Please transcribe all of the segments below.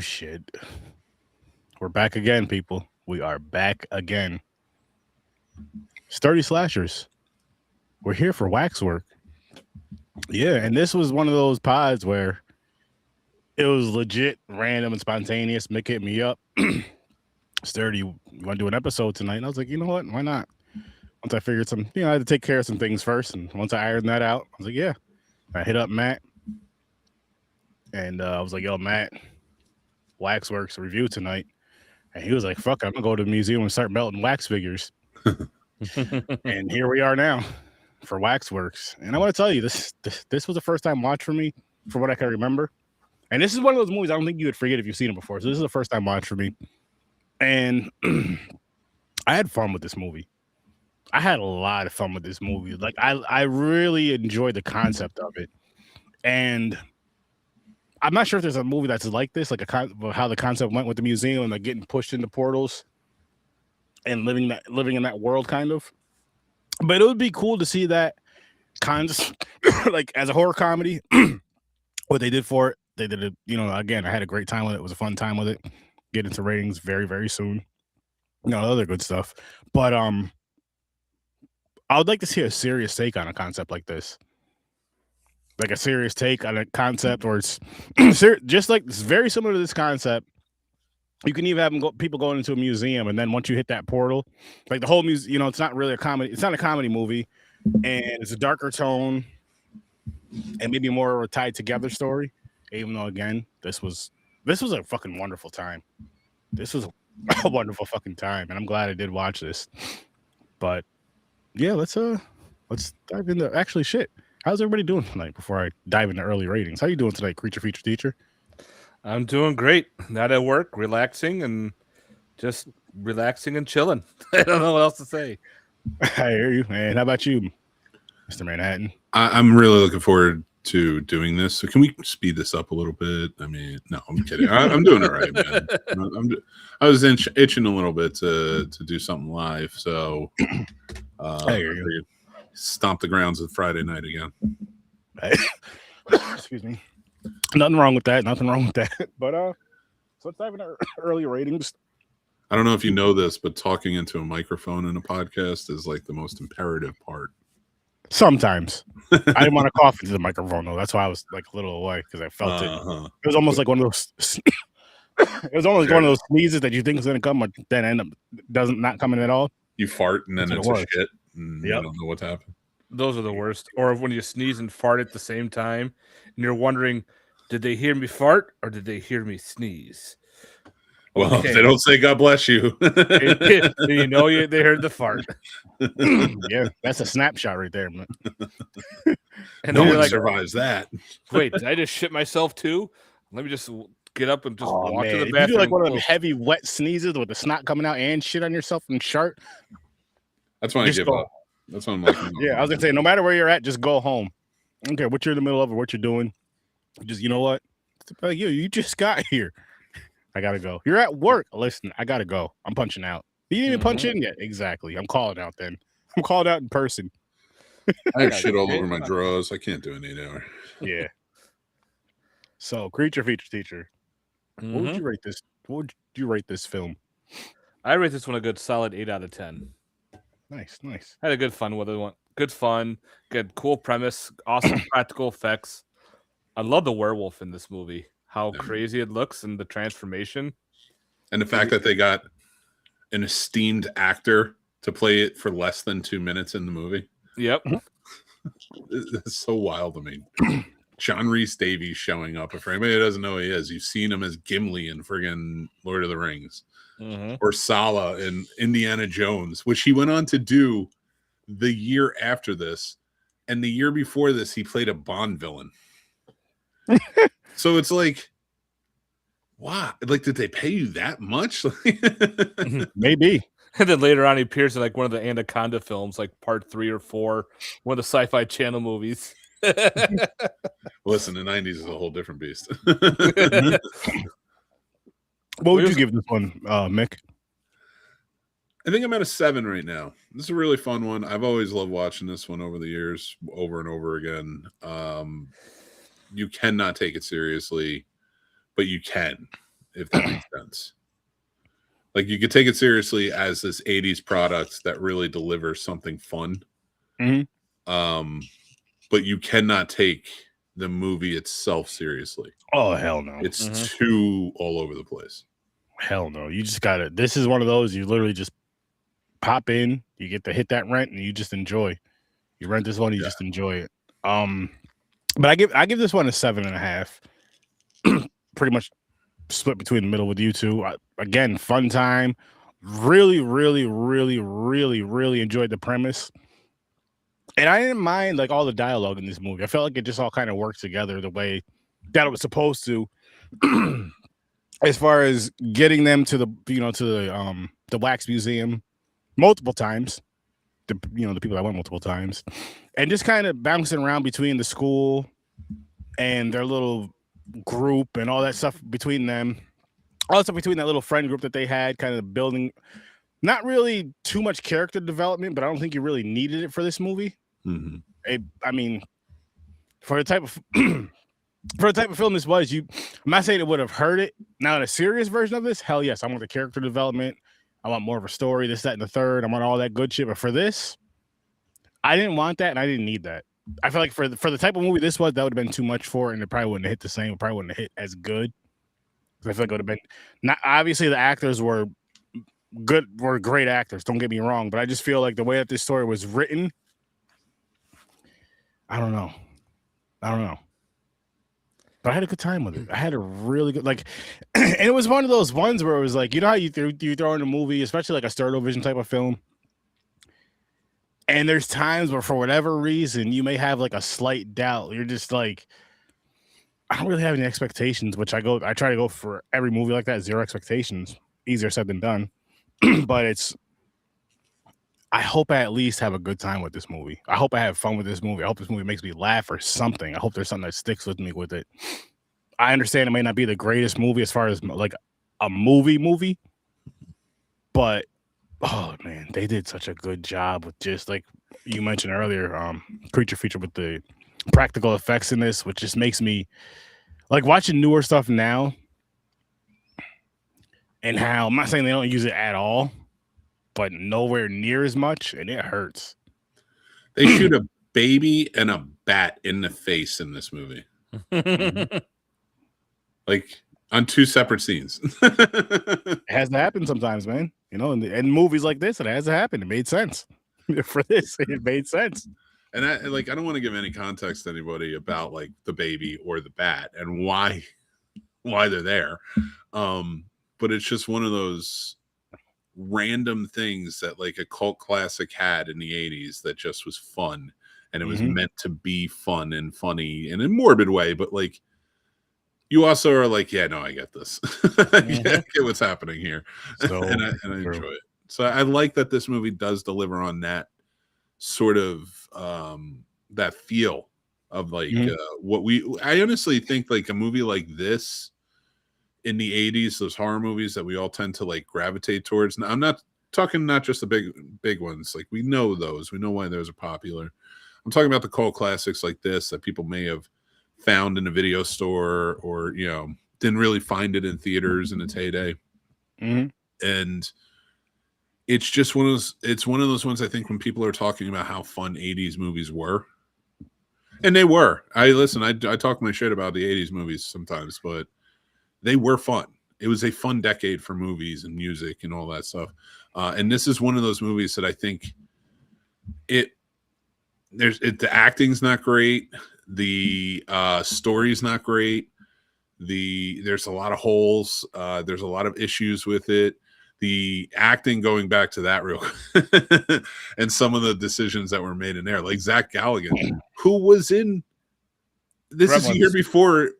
shit. We're back again, people. We are back again. Sturdy Slashers. We're here for Waxwork. Yeah, and this was one of those pods where it was legit random and spontaneous. Mick hit me up. Sturdy, you want to do an episode tonight? And I was like, you know what? Why not? Once I figured I had to take care of some things first. And once I ironed that out, I was like, yeah. I hit up Matt. And I was like, yo, Matt, Waxworks review tonight. And he was like, fuck it, I'm going to go to the museum and start melting wax figures. And here we are now for Waxworks. And I want to tell you, this was a first time watch for me, from what I can remember. And this is one of those movies I don't think you would forget if you've seen it before. So this is a first time watch for me. And I had fun with this movie. I had a lot of fun with this movie. Like, I really enjoyed the concept of it. And I'm not sure if there's a movie that's like this, like how the concept went with the museum and like getting pushed into portals and living in that world, kind of. But it would be cool to see that kind of like as a horror comedy. What they did for it, they did it. Again, I had a great time with it. It was a fun time with it. Get into ratings very, very soon. Other good stuff. But I would like to see a serious take on a concept like this. Like a serious take on a concept, or it's just like it's very similar to this concept. You can even have people going into a museum, and then once you hit that portal, like the whole museum, it's not really a comedy. It's not a comedy movie, and it's a darker tone, and maybe more of a tied together story. Even though, again, this was a fucking wonderful time. This was a wonderful fucking time, and I'm glad I did watch this. But yeah, let's dive into actually shit. How's everybody doing tonight before I dive into early ratings? How you doing tonight, Creature Feature Teacher? I'm doing great. Not at work, relaxing and chilling. I don't know what else to say. I hear you, man. How about you, Mr. Manhattan? I'm really looking forward to doing this. So can we speed this up a little bit? I mean, no, I'm kidding. I'm doing all right, man. I was itching a little bit to do something live. So I hear you. Stomp the grounds of Friday night again. Excuse me. Nothing wrong with that. But so let's dive into early ratings. I don't know if you know this, but talking into a microphone in a podcast is like the most imperative part. Sometimes. I didn't want to cough into the microphone though. That's why I was like a little away, because I felt it. It was almost like one of those. It was almost one of those sneezes that you think is going to come, but then end up not coming at all. You fart and then it's a shit. And you don't know what's happened. Those are the worst. Or when you sneeze and fart at the same time, and you're wondering, did they hear me fart or did they hear me sneeze? Well, okay. They don't say God bless you. They heard the fart. Yeah, that's a snapshot right there. And no one survives that. Wait, did I just shit myself too? Let me just get up and just walk to the bathroom. You do like one of them heavy, wet sneezes with the snot coming out and shit on yourself and shart. That's when I give up. That's when I'm like, yeah, I was gonna say, no matter where you're at, just go home. I don't care what you're in the middle of or what you're doing. Just, you know what? Like, you just got here. I gotta go. You're at work. Listen, I gotta go. I'm punching out. You didn't even punch in yet. Exactly. I'm calling out then. I'm called out in person. I have shit all over my drawers. I can't do it anymore. Yeah. So, Creature Feature Teacher. What would you rate this? What would you rate this film? I rate this one a good solid 8 out of 10. Nice. I had a good fun with it. Good fun, good cool premise, awesome practical effects. I love the werewolf in this movie. How crazy it looks and the transformation. And the fact that they got an esteemed actor to play it for less than 2 minutes in the movie. Yep. It's so wild to me. John Rhys Davies showing up. For anybody who doesn't know who he is, you've seen him as Gimli in friggin' Lord of the Rings. Or Sala in Indiana Jones, which he went on to do the year after this. And the year before this, he played a Bond villain. So it's like, wow. Like, did they pay you that much? Maybe. And then later on, he appears in like one of the Anaconda films, like part 3 or 4, one of the Sci-Fi Channel movies. Listen, the 90s is a whole different beast. What would you give this one, Mick? I think I'm at a 7 right now. This is a really fun one. I've always loved watching this one over the years, over and over again. You cannot take it seriously, but you can. if that makes sense. Like you could take it seriously as this 80s product that really delivers something fun. But you cannot take the movie itself seriously. Oh, hell no. It's too all over the place. Hell no. You just got to, this is one of those, you literally just pop in, you get to hit that rent, and you just enjoy. You rent this one, you just enjoy it. But I give this one a 7.5. Pretty much split between the middle with you two. Again, fun time. Really, really, really, really, really enjoyed the premise. And I didn't mind like all the dialogue in this movie. I felt like it just all kind of worked together the way that it was supposed to. As far as getting them to the wax museum multiple times, the people that went multiple times, and just kind of bouncing around between the school and their little group and all that stuff between them. Also between that little friend group that they had, kind of building, not really too much character development, but I don't think you really needed it for this movie. I mean, for the type of film this was, I'm not saying it would have hurt it. Now in a serious version of this, hell yes, I want the character development. I want more of a story, this, that, and the third. I want all that good shit. But for this, I didn't want that, and I didn't need that. I feel like for the type of movie this was, that would have been too much for it, and it probably wouldn't have hit the same. It probably wouldn't have hit as good. I feel like it would have been not. Obviously, the actors were good, were great actors. Don't get me wrong, but I just feel like the way that this story was written, I don't know. But I had a good time with it. I had a really good and it was one of those ones where it was like, you know how you throw in a movie, especially like a Sturd-O-Vision type of film, and there's times where for whatever reason you may have like a slight doubt. You're just like, I don't really have any expectations, which I try to go for every movie like that, 0 expectations. Easier said than done. But I hope I at least have a good time with this movie. I hope I have fun with this movie. I hope this movie makes me laugh or something. I hope there's something that sticks with me with it. I understand it may not be the greatest movie as far as like a movie, but oh man, they did such a good job with just like you mentioned earlier, creature feature with the practical effects in this, which just makes me like watching newer stuff now. And how I'm not saying they don't use it at all, but nowhere near as much, and it hurts. They shoot a baby and a bat in the face in this movie. Like on 2 separate scenes. It has to happen sometimes, man. In movies like this, it has to happen. It made sense. For this, it made sense. And I don't want to give any context to anybody about like the baby or the bat and why they're there. But it's just one of those random things that like a cult classic had in the 80s that just was fun, and it was meant to be fun and funny in a morbid way, but like you also are like, yeah, no, I get this. I get what's happening here. So and I enjoy it. So I like that this movie does deliver on that sort of that feel of like I honestly think like a movie like this in the 80s, those horror movies that we all tend to like gravitate towards. Now, I'm not talking not just the big ones. Like we know those. We know why those are popular. I'm talking about the cult classics like this that people may have found in a video store or, didn't really find it in theaters in its heyday. And it's just one of those ones I think when people are talking about how fun 80s movies were. And they were. I talk my shit about the 80s movies sometimes, but they were fun. It was a fun decade for movies and music and all that stuff. And this is one of those movies that I think the acting's not great. The story's not great. There's a lot of holes. There's a lot of issues with it. The acting, going back to that real quick, and some of the decisions that were made in there, like Zach Galligan, who was in this Gremlins. Is a year before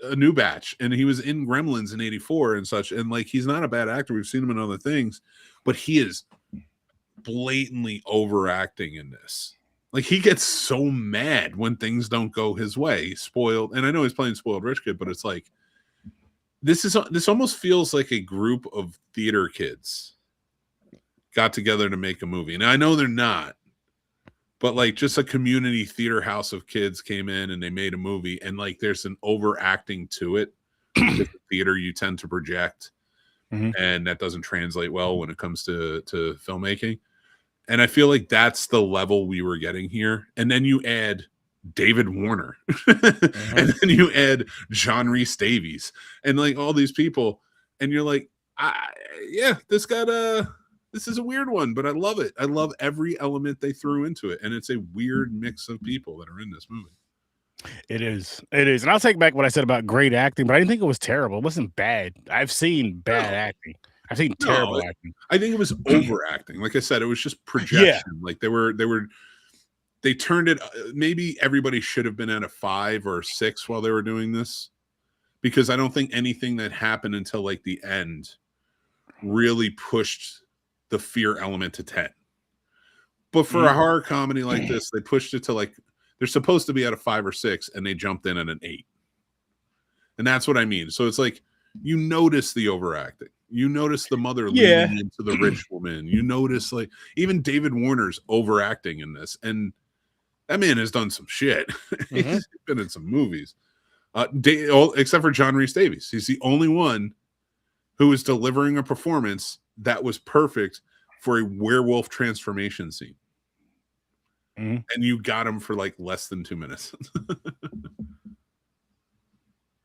A New Batch, and he was in Gremlins in '84 and such, and like he's not a bad actor. We've seen him in other things, but he is blatantly overacting in this. Like he gets so mad when things don't go his way. Spoiled, and I know he's playing spoiled rich kid, but it's like this almost feels like a group of theater kids got together to make a movie. Now I know they're not, but like just a community theater house of kids came in and they made a movie, and like there's an overacting to it because the theater you tend to project, and that doesn't translate well when it comes to filmmaking. And I feel like that's the level we were getting here. And then you add David Warner, and then you add John Rhys Davies, and like all these people, and you're like, this is a weird one, but I love it. I love every element they threw into it, and it's a weird mix of people that are in this movie. It is, and I'll take back what I said about great acting, but I didn't think it was terrible. It wasn't bad. I've seen bad acting. I've seen terrible acting. I think it was overacting. Like I said, it was just projection. Yeah. Like they turned it. Maybe everybody should have been at a 5 or 6 while they were doing this, because I don't think anything that happened until like the end really pushed the fear element to 10. But for a horror comedy like this, they pushed it to like, they're supposed to be at a 5 or 6, and they jumped in at an 8. And that's what I mean. So it's like, you notice the overacting. You notice the mother leaning into the rich woman. You notice like even David Warner's overacting in this. And that man has done some shit. He's been in some movies. Except for John Rhys Davies. He's the only one who is delivering a performance that was perfect for a werewolf transformation scene. And you got him for like less than 2 minutes.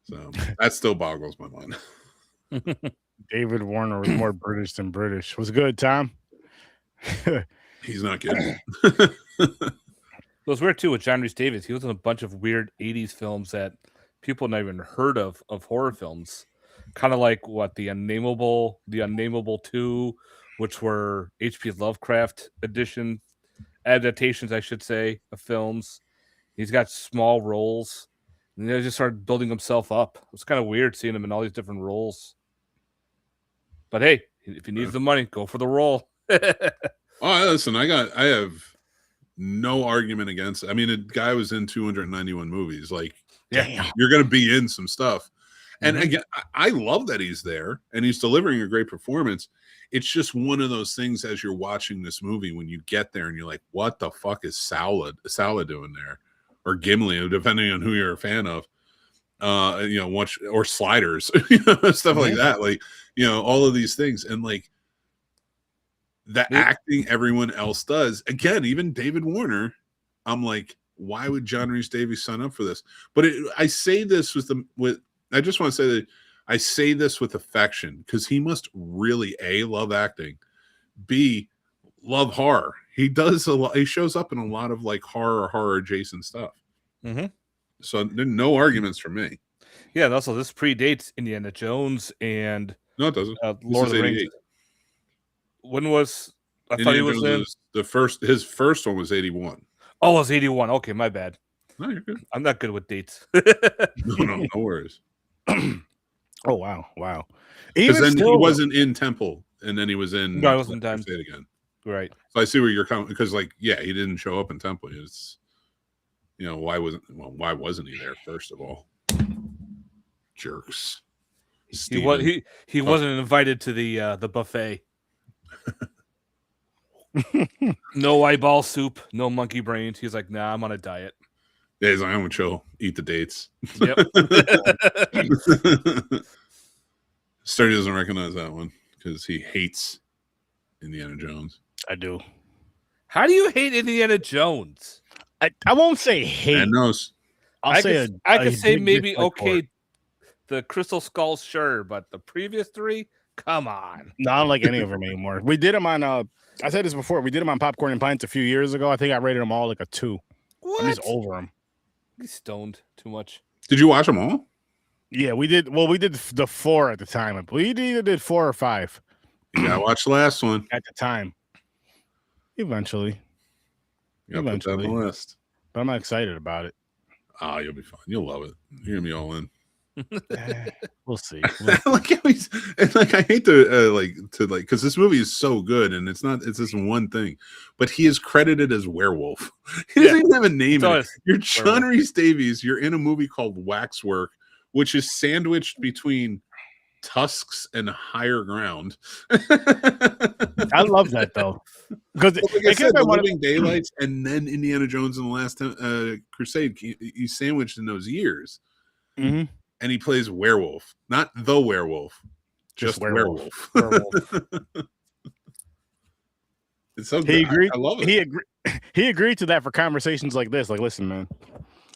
So that still boggles my mind. David Warner was more British than British. Was good, Tom? He's not kidding. It was weird too with John Rhys Davies. He was in a bunch of weird 80s films that people never even heard of horror films. Kind of like what the Unnameable 2, which were H.P. Lovecraft adaptations, I should say, of films. He's got small roles, and he just started building himself up. It was kind of weird seeing him in all these different roles. But hey, if he needs the money, go for the role. Listen, I have no argument against it. I mean, the guy was in 291 movies. Like, you're going to be in some stuff. And again, I love that he's there and he's delivering a great performance. It's just one of those things as you're watching this movie, when you get there and you're like, what the fuck is Sala doing there? Or Gimli, depending on who you're a fan of. Or Sliders, stuff like that. Like, all of these things. And like the acting everyone else does, again, even David Warner, I'm like, why would John Rhys Davies sign up for this? But I say this I just want to say that I say this with affection, because he must really A, love acting, B, love horror. He does a lot. He shows up in a lot of like horror adjacent stuff. So there are no arguments for me. Yeah, and also this predates Indiana Jones and no, it doesn't. Lord of the Rings. When was I Indiana thought he was Jones in his first one was 81. Oh, it was 81. Okay, my bad. No, you're good. I'm not good with dates. No worries. Oh wow. Because then he wasn't in Temple, and then he was in. No, I wasn't done again. Right. So I see where you're coming, because he didn't show up in Temple. It's why wasn't he there first of all? Jerks. He wasn't invited to the buffet. No eyeball soup, no monkey brains. He's like, nah, I'm on a diet. Yeah, he's like, I'm gonna chill, eat the dates. Yep. Sturdy doesn't recognize that one because he hates Indiana Jones. I do. How do you hate Indiana Jones? I won't say hate. Man knows. I could say maybe okay. The Crystal Skulls, sure, but the previous 3, come on. No, I don't like any of them anymore. We did them on. I said this before. We did them on Popcorn and Pints a few years ago. I think I rated them all like a 2. What? I'm just over them. He's stoned too much. Did you watch them all? Yeah, we did. Well, we did the 4 at the time. We either did 4 or 5. Yeah, I watched the last one at the time. Eventually. Put that on the list. But I'm not excited about it. Oh, you'll be fine. You'll love it. You're gonna be all in. We'll see. I hate to because this movie is so good, and it's this one thing, but he is credited as werewolf. He doesn't even have a name. You're John Rhys Davies. You're in a movie called Waxwork, which is sandwiched between Tusks and Higher Ground. I love that though, because like I said, the Living Daylights and then Indiana Jones and the Last Crusade. He's sandwiched in those years. Mm-hmm. and he plays werewolf, not the werewolf, just werewolf. Werewolf. It's so He good. agreed. I love it. He agreed to that for conversations like this. Like, listen, man,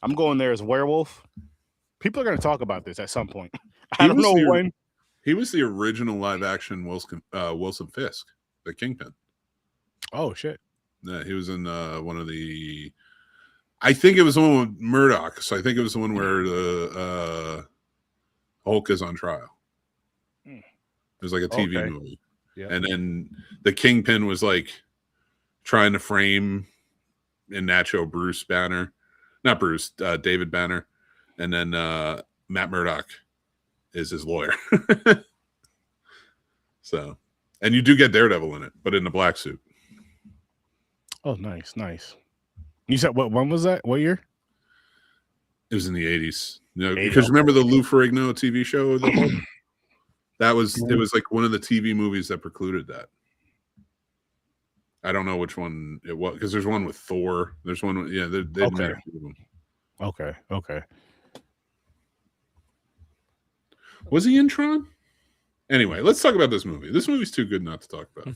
I'm going there as werewolf. People are going to talk about this at some point. I don't know when. He was the original live action Wilson Fisk, the Kingpin. Oh shit! Yeah, he was in one of the. I think it was the one with Murdoch. So I think it was the one where the Hulk is on trial. It was like a TV movie, yeah. And then the Kingpin was like trying to frame in Nacho David Banner, and then Matt Murdock is his lawyer. So, and you do get Daredevil in it, but in a black suit. Oh, nice. You said when was that? What year? It was in the 80s. You know, because remember the Lou Ferrigno TV show? That was it was like one of the TV movies that precluded that. I don't know which one it was, because there's one with Thor. There's one with, they made a few of them. Okay. Was he in Tron? Anyway, let's talk about this movie. This movie's too good not to talk about.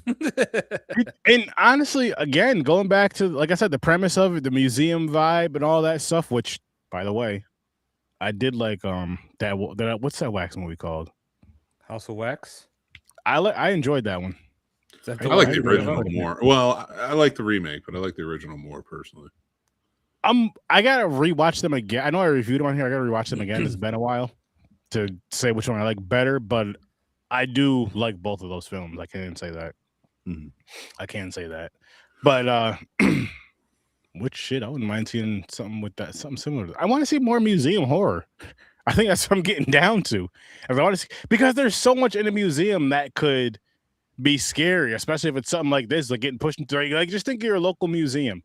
And honestly, again, going back to, like I said, the premise of it, the museum vibe and all that stuff, which, by the way, I did like that what's that wax movie called? House of Wax? I enjoyed that one. I like the original more. Well, I like the remake, but I like the original more personally. I gotta rewatch them again. I know I reviewed them on here. I gotta rewatch them again. It's been a while to say which one I like better, but I do like both of those films. I can't say that. Mm-hmm. I can say that. But which shit, I wouldn't mind seeing something with that, something similar. I want to see more museum horror. I think that's what I'm getting down to. I want to see, because there's so much in a museum that could be scary, especially if it's something like this, like getting pushed into, like, just think of your local museum.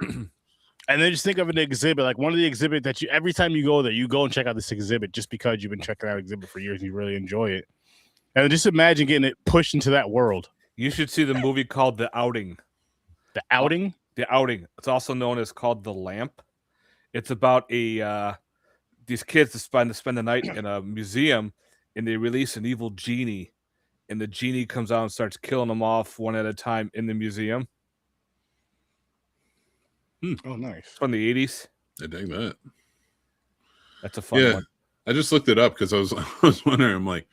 And then just think of an exhibit, like one of the exhibits that you, every time you go there, you go and check out this exhibit just because you've been checking out exhibit for years and you really enjoy it. And just imagine getting it pushed into that world. You should see the movie called The Outing. The Outing? The Outing. It's also known as called The Lamp. It's about these kids that spend the night in a museum, and they release an evil genie, and the genie comes out and starts killing them off one at a time in the museum. Oh, nice. It's from the 80s. I dig that. That's a fun one. I just looked it up because I was wondering, I'm like,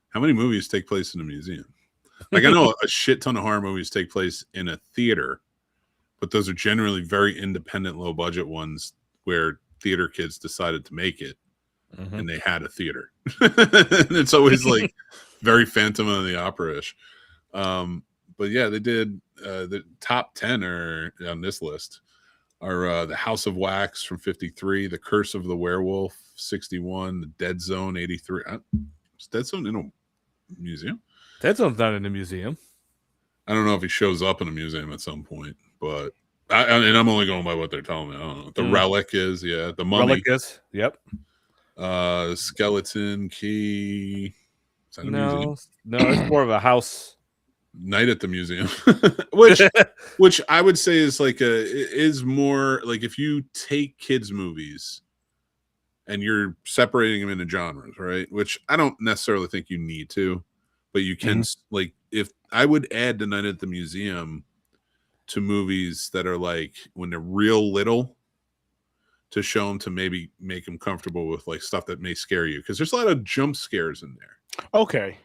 how many movies take place in a museum? Like, I know a shit ton of horror movies take place in a theater, but those are generally very independent, low budget ones where theater kids decided to make it, and they had a theater. And it's always like very Phantom of the Opera-ish. But yeah, they did the top 10 are on this list are The House of Wax from 53, The Curse of the Werewolf 61, The Dead Zone 83. Is Dead Zone in a museum? Dead Zone's not in a museum. I don't know if he shows up in a museum at some point, but and I'm only going by what they're telling me. I don't know. The Relic is, the Mummy. Relic is, yep. Skeleton Key. Is that a museum? No, it's more of a house. Night at the Museum, which I would say is like is more like if you take kids movies and you're separating them into genres, right? Which I don't necessarily think you need to, but you can like if I would add the Night at the Museum to movies that are like when they're real little, to show them, to maybe make them comfortable with like stuff that may scare you, because there's a lot of jump scares in there. Okay.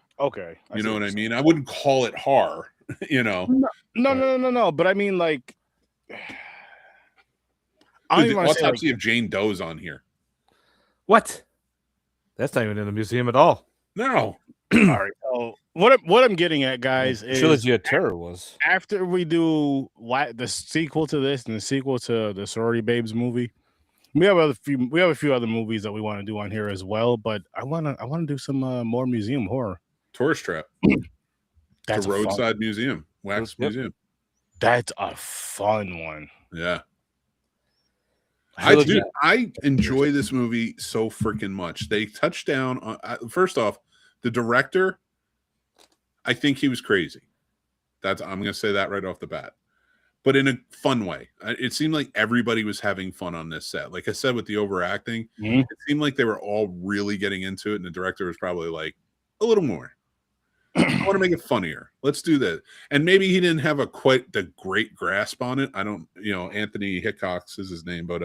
You know what I mean? I wouldn't call it horror, you know. No. But I mean, like, The Autopsy of Jane Doe's on here. What? That's not even in the museum at all. No. All right. So what I'm getting at, guys, is Trilogy of Terror was after we do the sequel to this and the sequel to the Sorority Babes movie. We have a few other movies that we want to do on here as well, but I want to do some more museum horror. Tourist Trap. That's the Roadside Museum. Wax Museum. That's a fun one. Yeah. I enjoy this movie so freaking much. They touched down on first off, the director, I think he was crazy. I'm going to say that right off the bat. but in a fun way. It seemed like everybody was having fun on this set. Like I said, with the overacting, it seemed like they were all really getting into it, and the director was probably like, a little more. I want to make it funnier. Let's do that. And maybe he didn't have quite the great grasp on it. I don't, Anthony Hickox is his name, but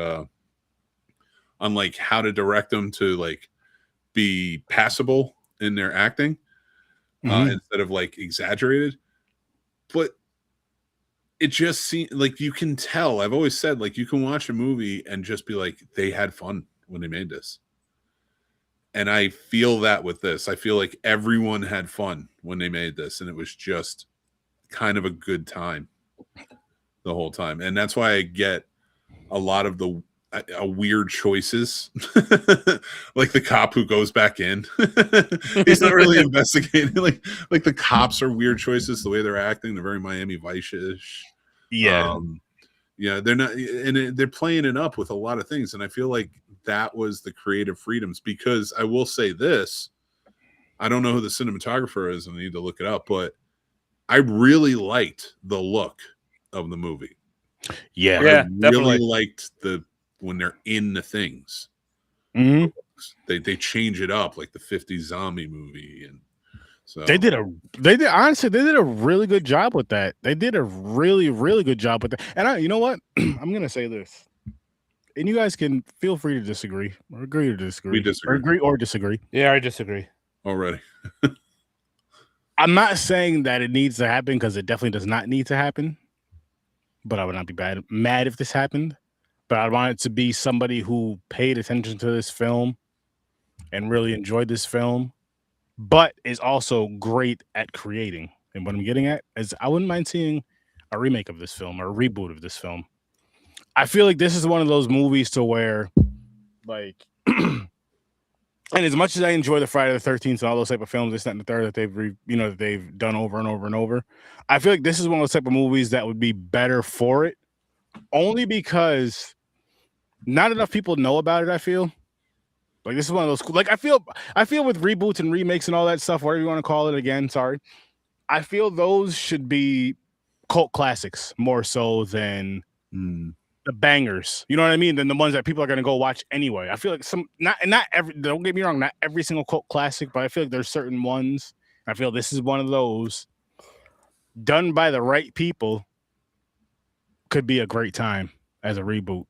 on like how to direct them to like be passable in their acting instead of like exaggerated. But it just seems like you can tell. I've always said, like, you can watch a movie and just be like, they had fun when they made this. And I feel that with this. I feel like everyone had fun when they made this, and it was just kind of a good time the whole time. And that's why I get a lot of the weird choices, like the cop who goes back in. He's not really investigating. Like the cops are weird choices. The way they're acting, they're very Miami Vice-ish. Yeah. They're not, and they're playing it up with a lot of things. And I feel like that was the creative freedoms, because I will say this, I don't know who the cinematographer is, and I need to look it up, but I really liked the look of the movie. Yeah, I really definitely liked when they're in the things. They change it up like the 50s zombie movie, and so they did honestly, they did a really good job with that. They did a really, really good job with that. And you know what? I'm gonna say this, and you guys can feel free to disagree or agree or disagree. We disagree. Or agree or disagree. Yeah, I disagree already. I'm not saying that it needs to happen, because it definitely does not need to happen. But I would not be mad if this happened. But I want it to be somebody who paid attention to this film and really enjoyed this film, but is also great at creating. And what I'm getting at is, I wouldn't mind seeing a remake of this film or a reboot of this film. I feel like this is one of those movies to where, like, and as much as I enjoy the Friday the 13th and all those type of films, this, that, and the third that they've done over and over and over, I feel like this is one of those type of movies that would be better for it, only because not enough people know about it. I feel like this is one of those, like, I feel with reboots and remakes and all that stuff, whatever you want to call it again, sorry, I feel those should be cult classics more so than the bangers, you know what I mean, than the ones that people are going to go watch anyway. I feel like not every, don't get me wrong, not every single cult classic, but I feel like there's certain ones. I feel this is one of those, done by the right people, could be a great time as a reboot.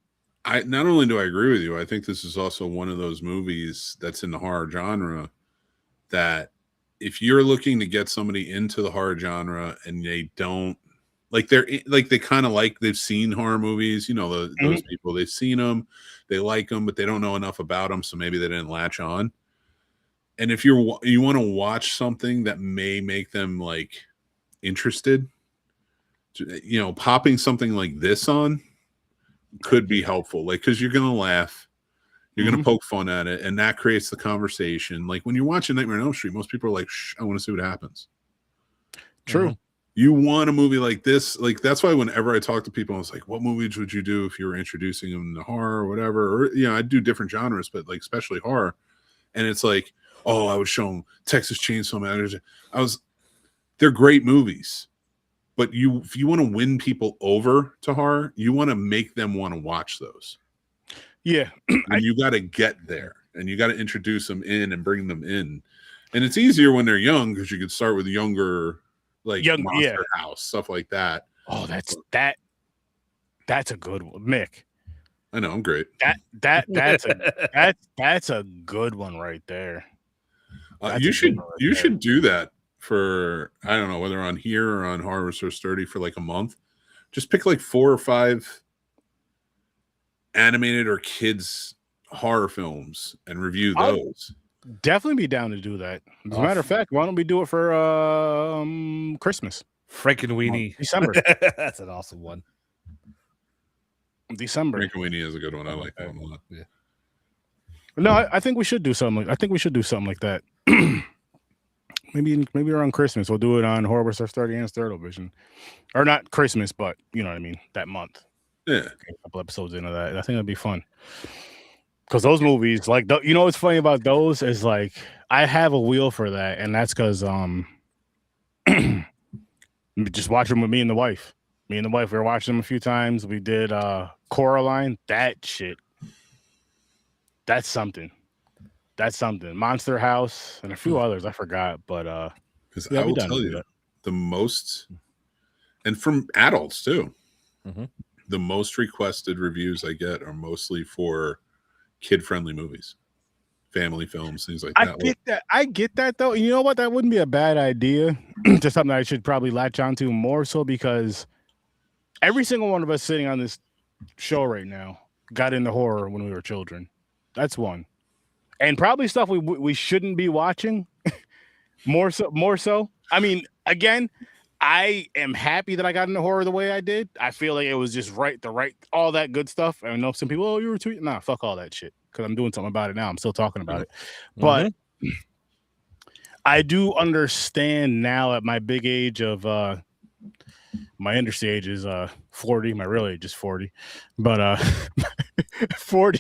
Not only do I agree with you, I think this is also one of those movies that's in the horror genre that if you're looking to get somebody into the horror genre and they don't, like, they kind of like, they've seen horror movies, those people, they've seen them, they like them, but they don't know enough about them, so maybe they didn't latch on. And if you want to watch something that may make them like interested, popping something like this on could be helpful, like, because you're gonna laugh, you're gonna poke fun at it, and that creates the conversation. Like when you're watching Nightmare on Elm Street, most people are like, I want to see what happens. True. You want a movie like this, like, that's why whenever I talk to people, I was like, what movies would you do if you were introducing them to horror or whatever? Or I do different genres, but like especially horror. And it's like, oh, I was showing Texas Chainsaw Massacre. They're great movies. But if you want to win people over to horror, you want to make them want to watch those. Yeah. And you got to get there, and you got to introduce them in and bring them in. And it's easier when they're young, because you could start with younger, like Monster House, stuff like that. Oh, that's a good one, Mick. I know, I'm great. That's a good one right there. You should do that for, I don't know whether on here or on Horror So Sturdy, for like a month. Just pick like 4 or 5 animated or kids horror films and review those. Definitely be down to do that. As a matter of fact, why don't we do it for Christmas? Frankenweenie. December. That's an awesome one. December. Frankenweenie is a good one. I like that one a lot. Yeah. No, I think we should do something. I think we should do something like that. Maybe around Christmas we'll do it on Horror So Sturdy and Sturd-O-Vision, or not Christmas, but you know what I mean, that month. Yeah, a couple episodes into that. I think it'd be fun. Because those movies, like, what's funny about those is, like, I have a wheel for that, and that's because just watch them with me and the wife. Me and the wife, we were watching them a few times. We did Coraline. That shit. That's something. That's something. Monster House and a few others. I forgot. But because yeah, I will tell you the most, and from adults too, the most requested reviews I get are mostly for kid-friendly movies, family films, things like that. I get that though. You know what? That wouldn't be a bad idea. Just something I should probably latch onto more so, because every single one of us sitting on this show right now got into horror when we were children. That's one. And probably stuff we shouldn't be watching. More so. I mean, again, I am happy that I got into horror the way I did. I feel like it was just all that good stuff. I know some people, oh, you were tweeting. Nah, fuck all that shit. Because I'm doing something about it now. I'm still talking about it. But I do understand now at my big age of my industry age is 40. My real age is 40. But 40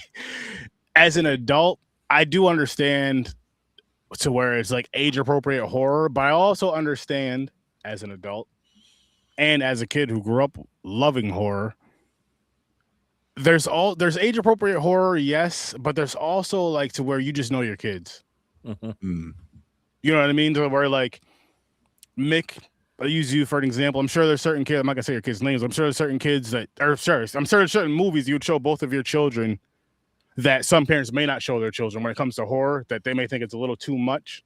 as an adult, I do understand to where it's like age appropriate horror, but I also understand as an adult and as a kid who grew up loving horror, there's age appropriate horror, yes, but there's also like to where you just know your kids. You know what I mean? To where like Mick, I use you for an example. I'm sure there's certain kids, I'm not gonna say your kids' names, I'm sure there's certain kids that I'm sure there's certain movies you would show both of your children that some parents may not show their children when it comes to horror, that they may think it's a little too much.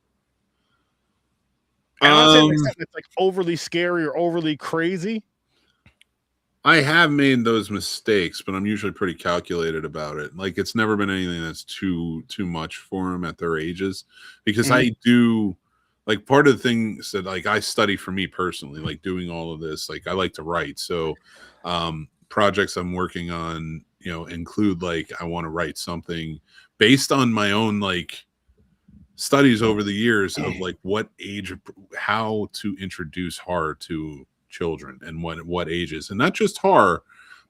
And I'm not saying it's like overly scary or overly crazy. I have made those mistakes, but I'm usually pretty calculated about it. Like, it's never been anything that's too much for them at their ages, because I do, like, part of the things that like I study for me personally, like doing all of this, like I like to write. So projects I'm working on, you know, include like I want to write something based on my own like studies over the years of like what age, how to introduce horror to children and what ages, and not just horror,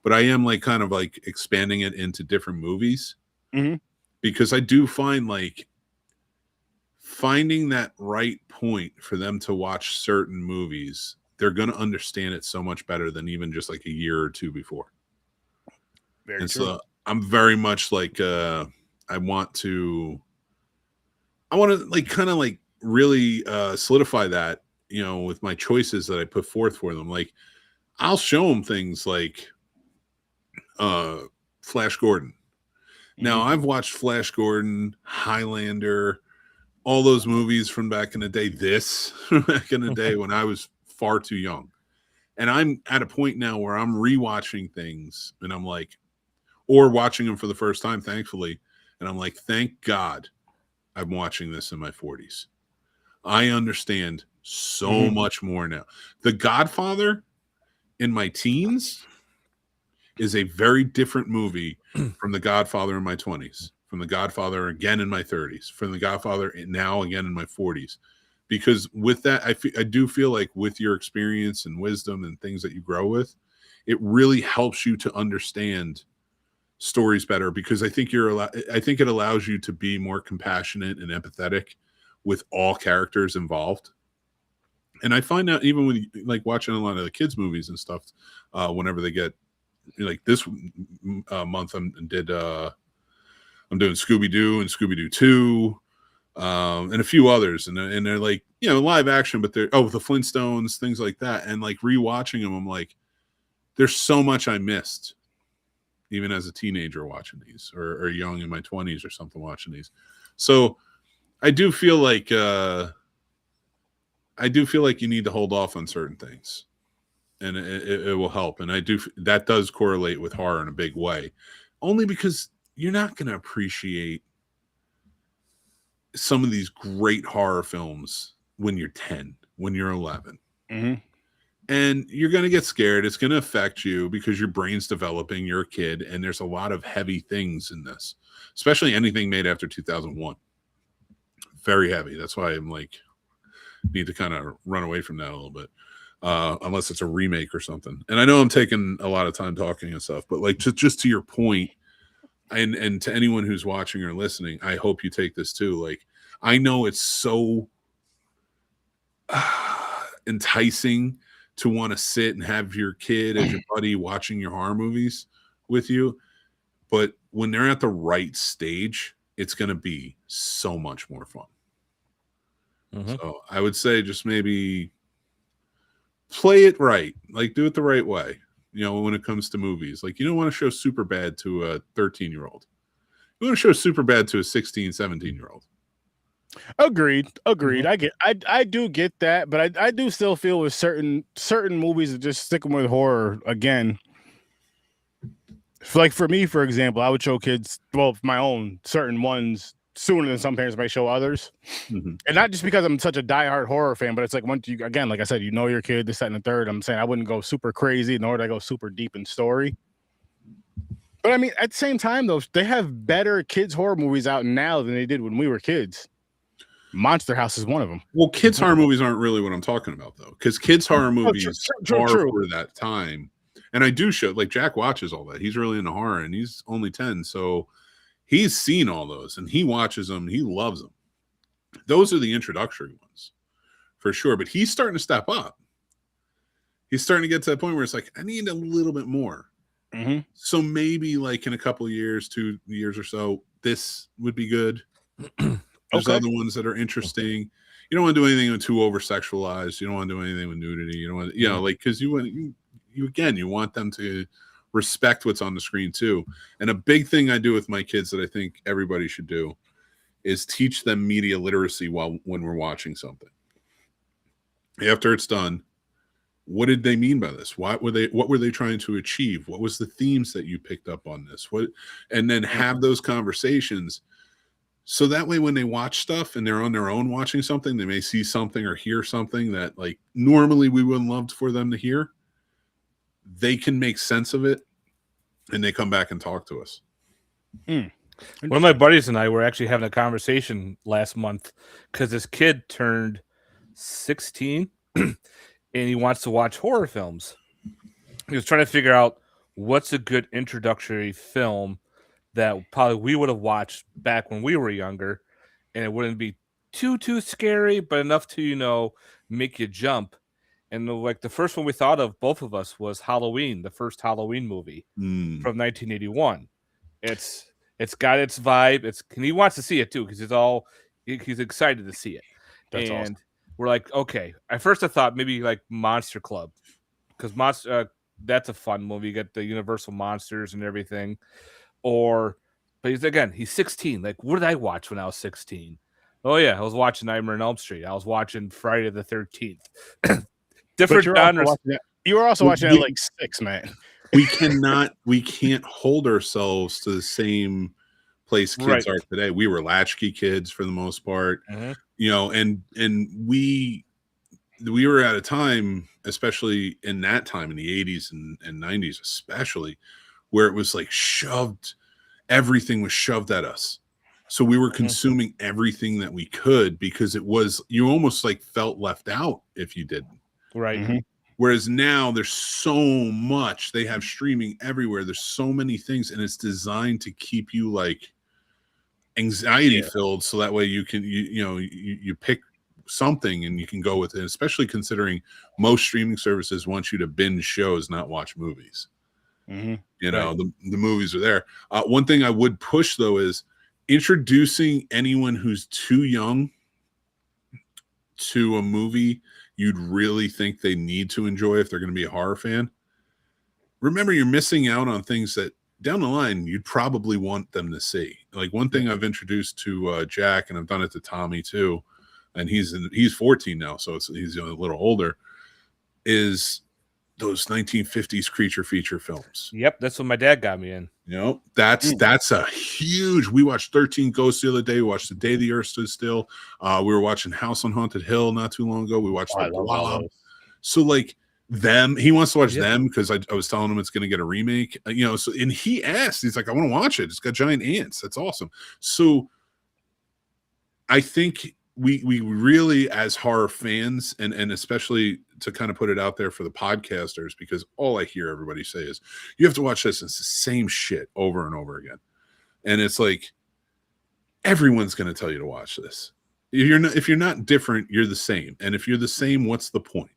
but I am like kind of like expanding it into different movies, because I do find like finding that right point for them to watch certain movies, they're going to understand it so much better than even just like a year or two before. Very true. So I'm very much like I want to like kind of like really solidify that, you know, with my choices that I put forth for them. Like I'll show them things like Flash Gordon. Now I've watched Flash Gordon, Highlander, all those movies from back in the day, back in the day when I was far too young. And I'm at a point now where I'm rewatching things and I'm like, or watching them for the first time, thankfully. And I'm like, thank God I'm watching this in my 40s. I understand so much more now. The Godfather in my teens is a very different movie from The Godfather in my 20s, from The Godfather again in my 30s, from The Godfather now again in my 40s. Because with that, I do feel like with your experience and wisdom and things that you grow with, it really helps you to understand stories better, because I think it allows you to be more compassionate and empathetic with all characters involved. And I find out even when like watching a lot of the kids movies and stuff, whenever they get like this month, I'm doing Scooby-Doo and Scooby-Doo 2, and a few others, and they're like, you know, live action, but they're the Flintstones, things like that. And like rewatching them, I'm like, there's so much I missed even as a teenager watching these, or young in my 20s or something watching these. So I do feel like you need to hold off on certain things, and it will help. And that does correlate with horror in a big way, only because you're not going to appreciate some of these great horror films when you're 10, when you're 11. And you're going to get scared. It's going to affect you because your brain's developing. You're a kid, and there's a lot of heavy things in this, especially anything made after 2001. Very heavy. That's why I'm like, need to kind of run away from that a little bit, unless it's a remake or something. And I know I'm taking a lot of time talking and stuff, but like just to your point, and to anyone who's watching or listening, I hope you take this too. Like, I know it's so enticing to want to sit and have your kid as your buddy watching your horror movies with you. But when they're at the right stage, it's going to be so much more fun. So I would say just maybe play it right. Like, do it the right way. You know, when it comes to movies, like, you don't want to show Superbad to a 13-year-old. You want to show Superbad to a 16, 17-year-old. Agreed. I do get that, but I do still feel with certain movies, just sticking with horror again. Like for me, for example, I would show kids, well, my own certain ones sooner than some parents might show others. And not just because I'm such a diehard horror fan, but it's like, once you, again, like I said, you know your kid, this, that, and the third. I'm saying I wouldn't go super crazy, nor would I go super deep in story. But I mean, at the same time, though, they have better kids' horror movies out now than they did when we were kids. Monster House is one of them. Well, kids' horror movies aren't really what I'm talking about, though, because kids' horror movies are for that time. And I do show, like, Jack watches all that. He's really into horror, and he's only 10, so he's seen all those, and he watches them. He loves them. Those are the introductory ones, for sure. But he's starting to step up. He's starting to get to that point where it's like, I need a little bit more. So maybe, like, in a couple of years, 2 years or so, this would be good. There's other ones that are interesting. You don't want to do anything too over sexualized. You don't want to do anything with nudity. You don't want, you know, like, because you want them to respect what's on the screen too. And a big thing I do with my kids that I think everybody should do is teach them media literacy when we're watching something. After it's done, what did they mean by this? What were they trying to achieve? What was the themes that you picked up on this? And then have those conversations. So that way, when they watch stuff and they're on their own watching something, they may see something or hear something that, like, normally we wouldn't love for them to hear. They can make sense of it, and they come back and talk to us. One of my buddies and I were actually having a conversation last month because this kid turned 16 and he wants to watch horror films. He was trying to figure out what's a good introductory film that probably we would have watched back when we were younger, and it wouldn't be too scary, but enough to, you know, make you jump. And like the first one we thought of, both of us, was Halloween, the first Halloween movie from 1981. It's got its vibe. And he wants to see it too because he's excited to see it. That's and awesome. We're like, okay. At first I thought maybe like Monster Club, because that's a fun movie. You get the Universal monsters and everything. But he's 16. Like, what did I watch when I was 16? Oh yeah, I was watching Nightmare on Elm Street. I was watching Friday the 13th. Different genres. You were also watching at like 6, man. We can't hold ourselves to the same place kids are today. We were latchkey kids for the most part, you know, and we were at a time, especially in that time in the 80s and 90s, especially, where it was like everything was shoved at us. So we were consuming everything that we could because you almost like felt left out if you didn't. Right. Whereas now there's so much, they have streaming everywhere. There's so many things, and it's designed to keep you like anxiety filled. So that way you can, you pick something and you can go with it, especially considering most streaming services want you to binge shows, not watch movies. You know, the movies are there. One thing I would push though is introducing anyone who's too young to a movie you'd really think they need to enjoy if they're going to be a horror fan. Remember, you're missing out on things that down the line you'd probably want them to see. Like one thing I've introduced to Jack, and I've done it to Tommy too, and he's 14 now, so he's a little older, is those 1950s creature feature films. Yep, that's what my dad got me in. You know, that's a huge. We watched 13 Ghosts the other day. We watched The Day the Earth Stood Still. We were watching House on Haunted Hill not too long ago. We watched The Blob. So like them, he wants to watch them because I was telling him it's going to get a remake. You know, so and he asked, he's like, I want to watch it. It's got giant ants. That's awesome. So I think we really, as horror fans, and especially to kind of put it out there for the podcasters, because all I hear everybody say is you have to watch this. It's the same shit over and over again. And it's like, everyone's going to tell you to watch this. If you're not different, you're the same. And if you're the same, what's the point?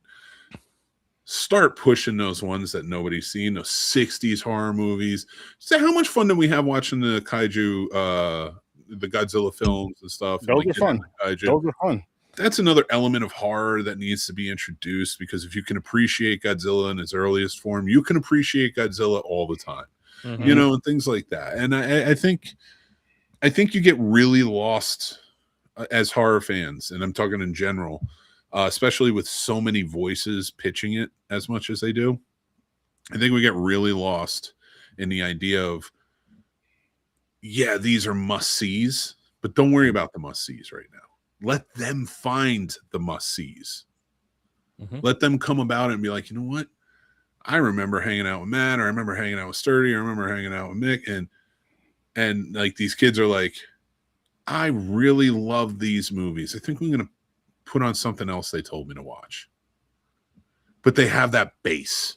start pushing those ones that nobody's seen, those 60s horror movies. So how much fun did we have watching the kaiju, the Godzilla films and stuff? Those and, are fun. Those are fun. That's another element of horror that needs to be introduced, because if you can appreciate Godzilla in its earliest form, you can appreciate Godzilla all the time, you know, and things like that. And I think you get really lost as horror fans, and I'm talking in general, especially with so many voices pitching it as much as they do. I think we get really lost in the idea of, yeah, these are must-sees, but don't worry about the must-sees right now. Let them find the must-sees. Let them come about it and be like, you know what? I remember hanging out with Matt, or I remember hanging out with Sturdy, or I remember hanging out with Mick, and like these kids are like, I really love these movies. I think I'm going to put on something else they told me to watch. But they have that base.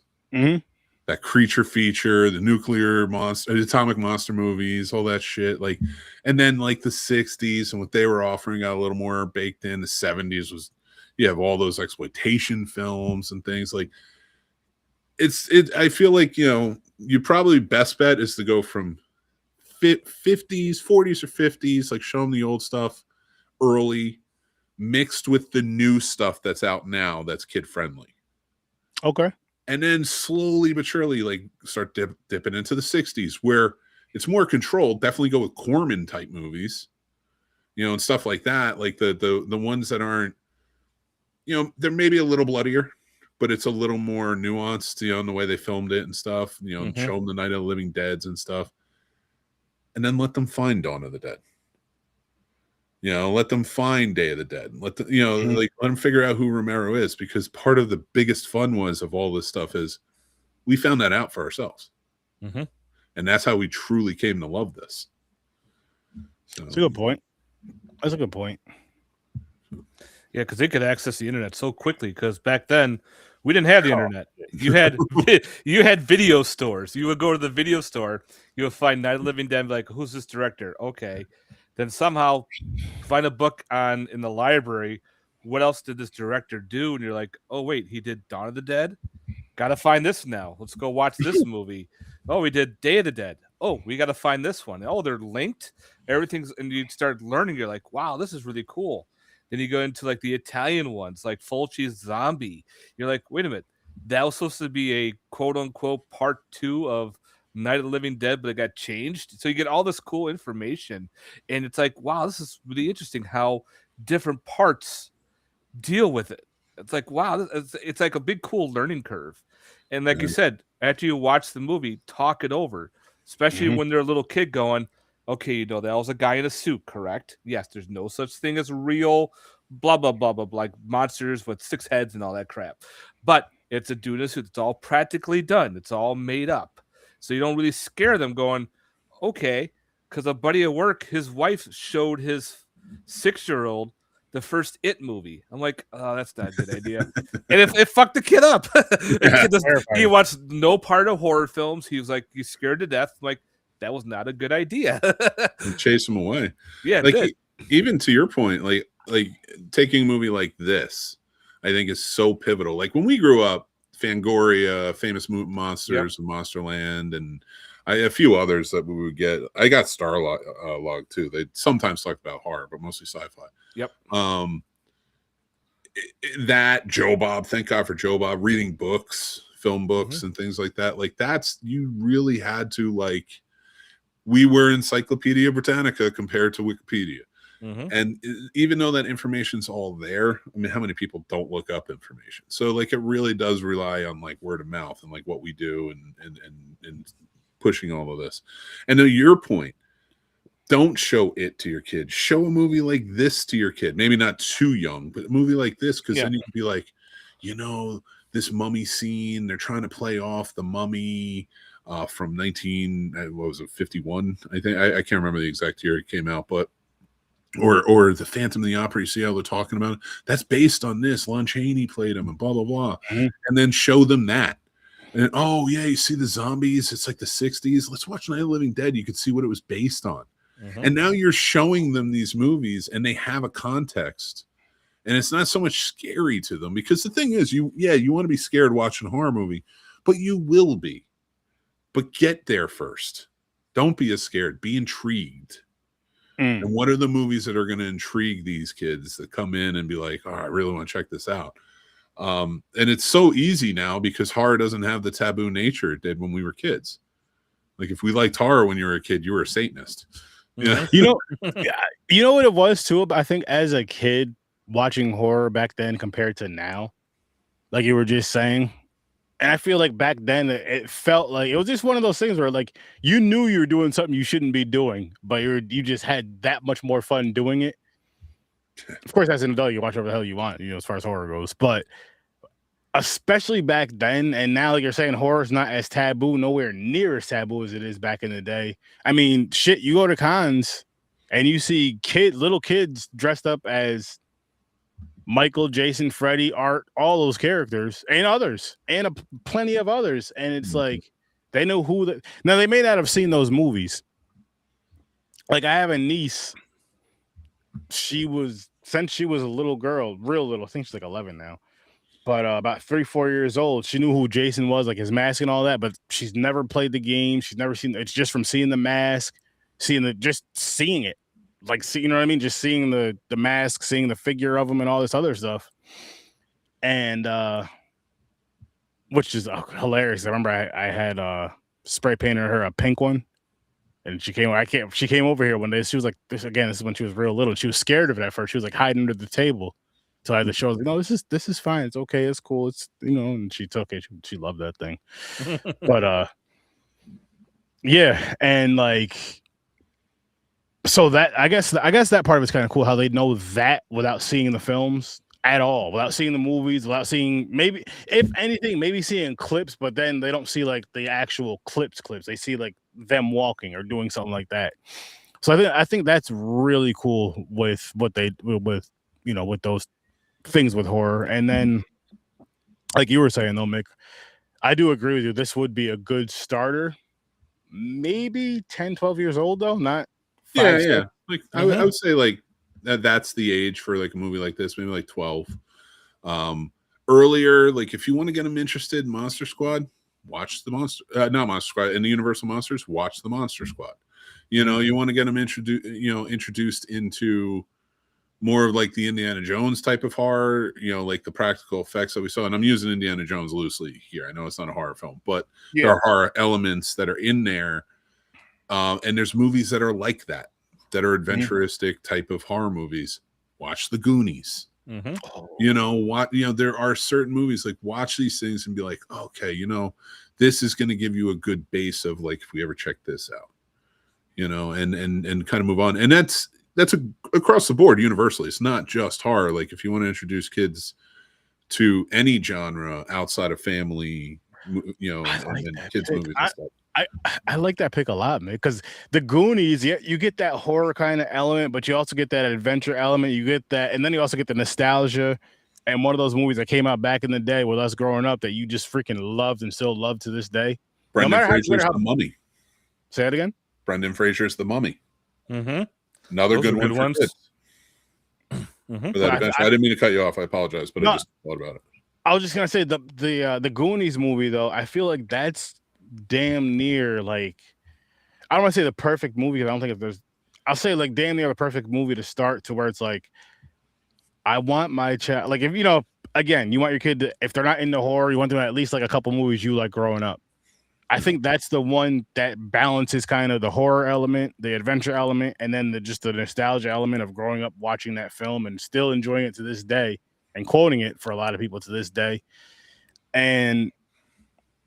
That creature feature, the nuclear monster, the atomic monster movies, all that shit. Like, and then like the 60s and what they were offering got a little more baked in. The 70s was, you have all those exploitation films and things. Like, I feel like, you know, you probably best bet is to go from 50s, 40s or 50s, like show them the old stuff early, mixed with the new stuff that's out now that's kid friendly. Okay. And then slowly but surely, like, start dipping into the 60s where it's more controlled. Definitely go with Corman type movies, you know, and stuff like that. Like the ones that aren't, you know, they're maybe a little bloodier, but it's a little more nuanced, you know, in the way they filmed it and stuff, you know, and show them the Night of the Living Deads and stuff. And then let them find Dawn of the Dead. You know, let them find Day of the Dead. Let them, you know, like, let them figure out who Romero is, because part of the biggest fun of all this stuff is we found that out for ourselves. And that's how we truly came to love this. So. That's a good point. That's a good point. Yeah, because they could access the internet so quickly, because back then we didn't have the internet. You had video stores. You would go to the video store, you would find Night of the Living Dead, like, who's this director? Okay. Then somehow find a book in the library. What else did this director do? And you're like, oh, wait, he did Dawn of the Dead? Got to find this now. Let's go watch this movie. Oh, we did Day of the Dead. Oh, we got to find this one. Oh, they're linked. Everything's, and you start learning. You're like, wow, this is really cool. Then you go into like the Italian ones, like Fulci's Zombie. You're like, wait a minute. That was supposed to be a quote unquote part 2 of Night of the Living Dead, but it got changed. So you get all this cool information, and it's like, wow, this is really interesting how different parts deal with it. It's like, wow, it's like a big cool learning curve. And like you said, after you watch the movie, talk it over, especially when they're a little kid going, okay, you know, that was a guy in a suit, correct? Yes, there's no such thing as real blah, blah, blah, blah, like monsters with 6 heads and all that crap. But it's a dude in a suit. It's all practically done. It's all made up. So you don't really scare them going, okay, because a buddy at work, his wife showed his 6-year-old the first It movie. I'm like, oh, that's not a good idea. And it fucked the kid up. He watched no part of horror films. He was like, he's scared to death. I'm like, that was not a good idea. Chase him away. Yeah, like even to your point, like taking a movie like this, I think is so pivotal. Like when we grew up, Fangoria, Famous Mutant Monsters, and Monsterland, and a few others that we would get. I got Starlog too. They sometimes talk about horror, but mostly sci-fi. Yep. That Joe Bob, thank God for Joe Bob, reading books, film books, and things like that. Like you really had to, like, we were Encyclopedia Britannica compared to Wikipedia. And even though that information's all there, I mean, how many people don't look up information? So like, it really does rely on like word of mouth and like what we do and pushing all of this. And to your point, don't show it to your kid. Show a movie like this to your kid. Maybe not too young, but a movie like this, because then you can be like, you know, this mummy scene, they're trying to play off the mummy from 51? I think I can't remember the exact year it came out, but or the Phantom of the Opera. You see how they're talking about it? That's based on this. Lon Chaney played him, and blah blah blah. And then show them that. And oh yeah, you see the zombies? It's like the 60s. Let's watch Night of the Living Dead. You could see what it was based on. And now you're showing them these movies, and they have a context And it's not so much scary to them, because the thing is, you want to be scared watching a horror movie, but you will be. But get there first. Don't be as scared. Be intrigued. And what are the movies that are going to intrigue these kids that come in and be like, oh, I really want to check this out. And it's so easy now because horror doesn't have the taboo nature it did when we were kids. Like if we liked horror when you were a kid, you were a Satanist. Yeah. You know what it was too? I think as a kid watching horror back then compared to now, like you were just saying, and I feel like back then it felt like it was just one of those things where like you knew you were doing something you shouldn't be doing, but you just had that much more fun doing it. Of course, as an adult, you watch whatever the hell you want, as far as horror goes. But especially back then, and now, like you're saying, horror is not as taboo, nowhere near as taboo as it is back in the day. I mean, shit, you go to cons and you see little kids dressed up as Michael, Jason, Freddy, Art, all those characters, and others, and plenty of others. And it's like they know now they may not have seen those movies. Like I have a niece. Since she was a little girl, real little, I think she's like 11 now, but about 3-4 years old, she knew who Jason was, like his mask and all that, but she's never played the game. She's never seen it's just from seeing the mask, seeing it. Like, you know what I mean? Just seeing the mask, seeing the figure of him and all this other stuff. And which is hilarious. I remember I had spray painted her a pink one. And she came over here one day. She was like, this is when she was real little. She was scared of it at first. She was like hiding under the table. So I had to show her, no, this is fine. It's okay. It's cool. It's, and she took it. She loved that thing. But yeah. And like, so that, I guess that part of it's kind of cool how they know that without seeing the films at all, without seeing the movies, without seeing, maybe, if anything, maybe seeing clips, but then they don't see like the actual clips. They see like them walking or doing something like that. So I think that's really cool with what they with those things with horror. And then, like you were saying though, Mick, I do agree with you. This would be a good starter. Maybe 10-12 years old though, not 5, 6. Like I would say like that's the age for like a movie like this, maybe like 12. Earlier, like if you want to get them interested in Monster Squad, watch the not Monster Squad, and the Universal Monsters, watch the Monster Squad. You want to get them introduced into more of like the Indiana Jones type of horror, like the practical effects that we saw. And I'm using Indiana Jones loosely here. I know it's not a horror film, but there are horror elements that are in there. And there's movies that are like that are adventuristic type of horror movies. Watch the Goonies. There are certain movies, like watch these things and be like, okay, this is going to give you a good base of like, if we ever check this out, and kind of move on. And that's across the board universally. It's not just horror. Like if you want to introduce kids to any genre outside of family, and kids movies and stuff. I like that pick a lot, man, because the Goonies, you get that horror kind of element, but you also get that adventure element. You get that, and then you also get the nostalgia. And one of those movies that came out back in the day with us growing up that you just freaking loved and still love to this day. Brendan Fraser's The Mummy. Say that again? Brendan Fraser's The Mummy. Mm-hmm. Another good one for kids. For that adventure. I didn't mean to cut you off. I apologize, but I just thought about it. I was just gonna say the Goonies movie though. I feel like that's damn near like, I don't want to say the perfect movie. I don't think I'll say like damn near the perfect movie to start to where it's like, I want my child, like if again, you want your kid to, if they're not into horror, you want them to at least like a couple movies you like growing up. I think that's the one that balances kind of the horror element, the adventure element, and then just the nostalgia element of growing up watching that film and still enjoying it to this day and quoting it for a lot of people to this day. And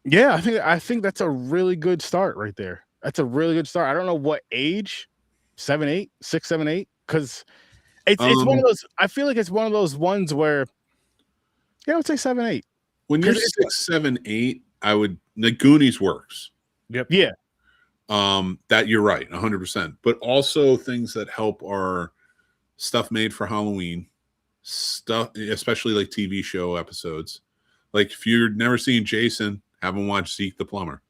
yeah, I think that's a really good start right there. That's a really good start. I don't know what age, 7, 8, 6, 7, 8, because it's one of those. I feel like it's one of those ones where, I would say 7, 8. When you're 6, 7, 8, I would. The Goonies works. Yep. Yeah. That you're right, 100%. But also things that help are stuff made for Halloween, stuff, especially like TV show episodes. Like if you've never seen Jason, have them watch Zeke the Plumber.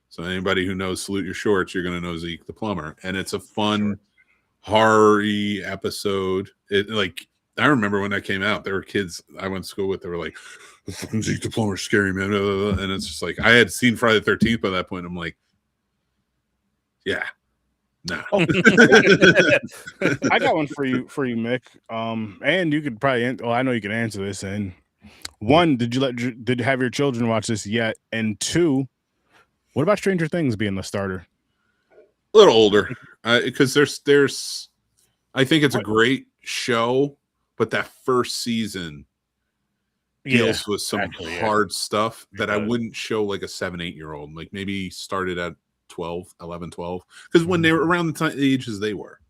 So anybody who knows Salute Your Shorts, you're going to know Zeke the Plumber. And it's a fun, horror-y episode. It like I remember when that came out, there were kids I went to school with. They were like, "The fucking Zeke the Plumber scary, man," and it's just like I had seen Friday the 13th by that point. I'm like, yeah, nah. Oh. I got one for you, Mick. And you could probably. Well, I know you can answer this. And one, did you have your children watch this yet? And two, what about Stranger Things being the starter? A little older, because there's. I think it's a great show, but that first season deals with some hard stuff that I wouldn't show like a 7-8-year-old. Like maybe started at 11, 12, because when they were around the ages they were.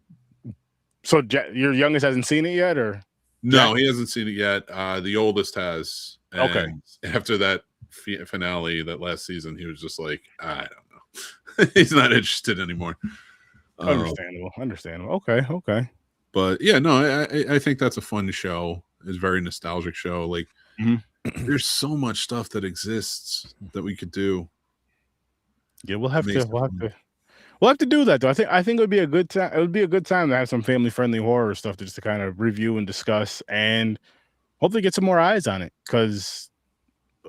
So your youngest hasn't seen it yet, or no? He hasn't seen it yet. The oldest has. Okay. After that finale, that last season, he was just like, I don't know. He's not interested anymore. Understandable. Okay. But yeah, no, I think that's a fun show. It's a very nostalgic show. Like, there's so much stuff that exists that we could do. Yeah, we'll have to do that though. I think it would be a good time. It would be a good time to have some family friendly horror stuff just to kind of review and discuss, and hopefully get some more eyes on it. Because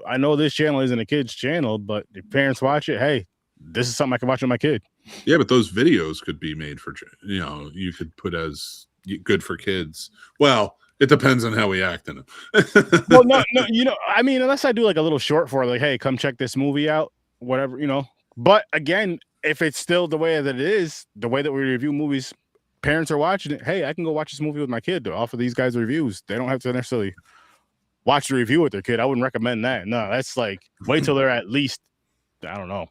I know this channel isn't a kid's channel, but if parents watch it, hey, this is something I can watch with my kid. Yeah, but those videos could be made for, you could put as good for kids. Well, it depends on how we act in it. Well, no, I mean, unless I do like a little short for it, like, hey, come check this movie out, whatever, But again, if it's still the way that it is, the way that we review movies, parents are watching it. Hey, I can go watch this movie with my kid to offer these guys reviews. They don't have to necessarily watch the review with their kid. I wouldn't recommend that. No, that's like wait till they're at least, I don't know.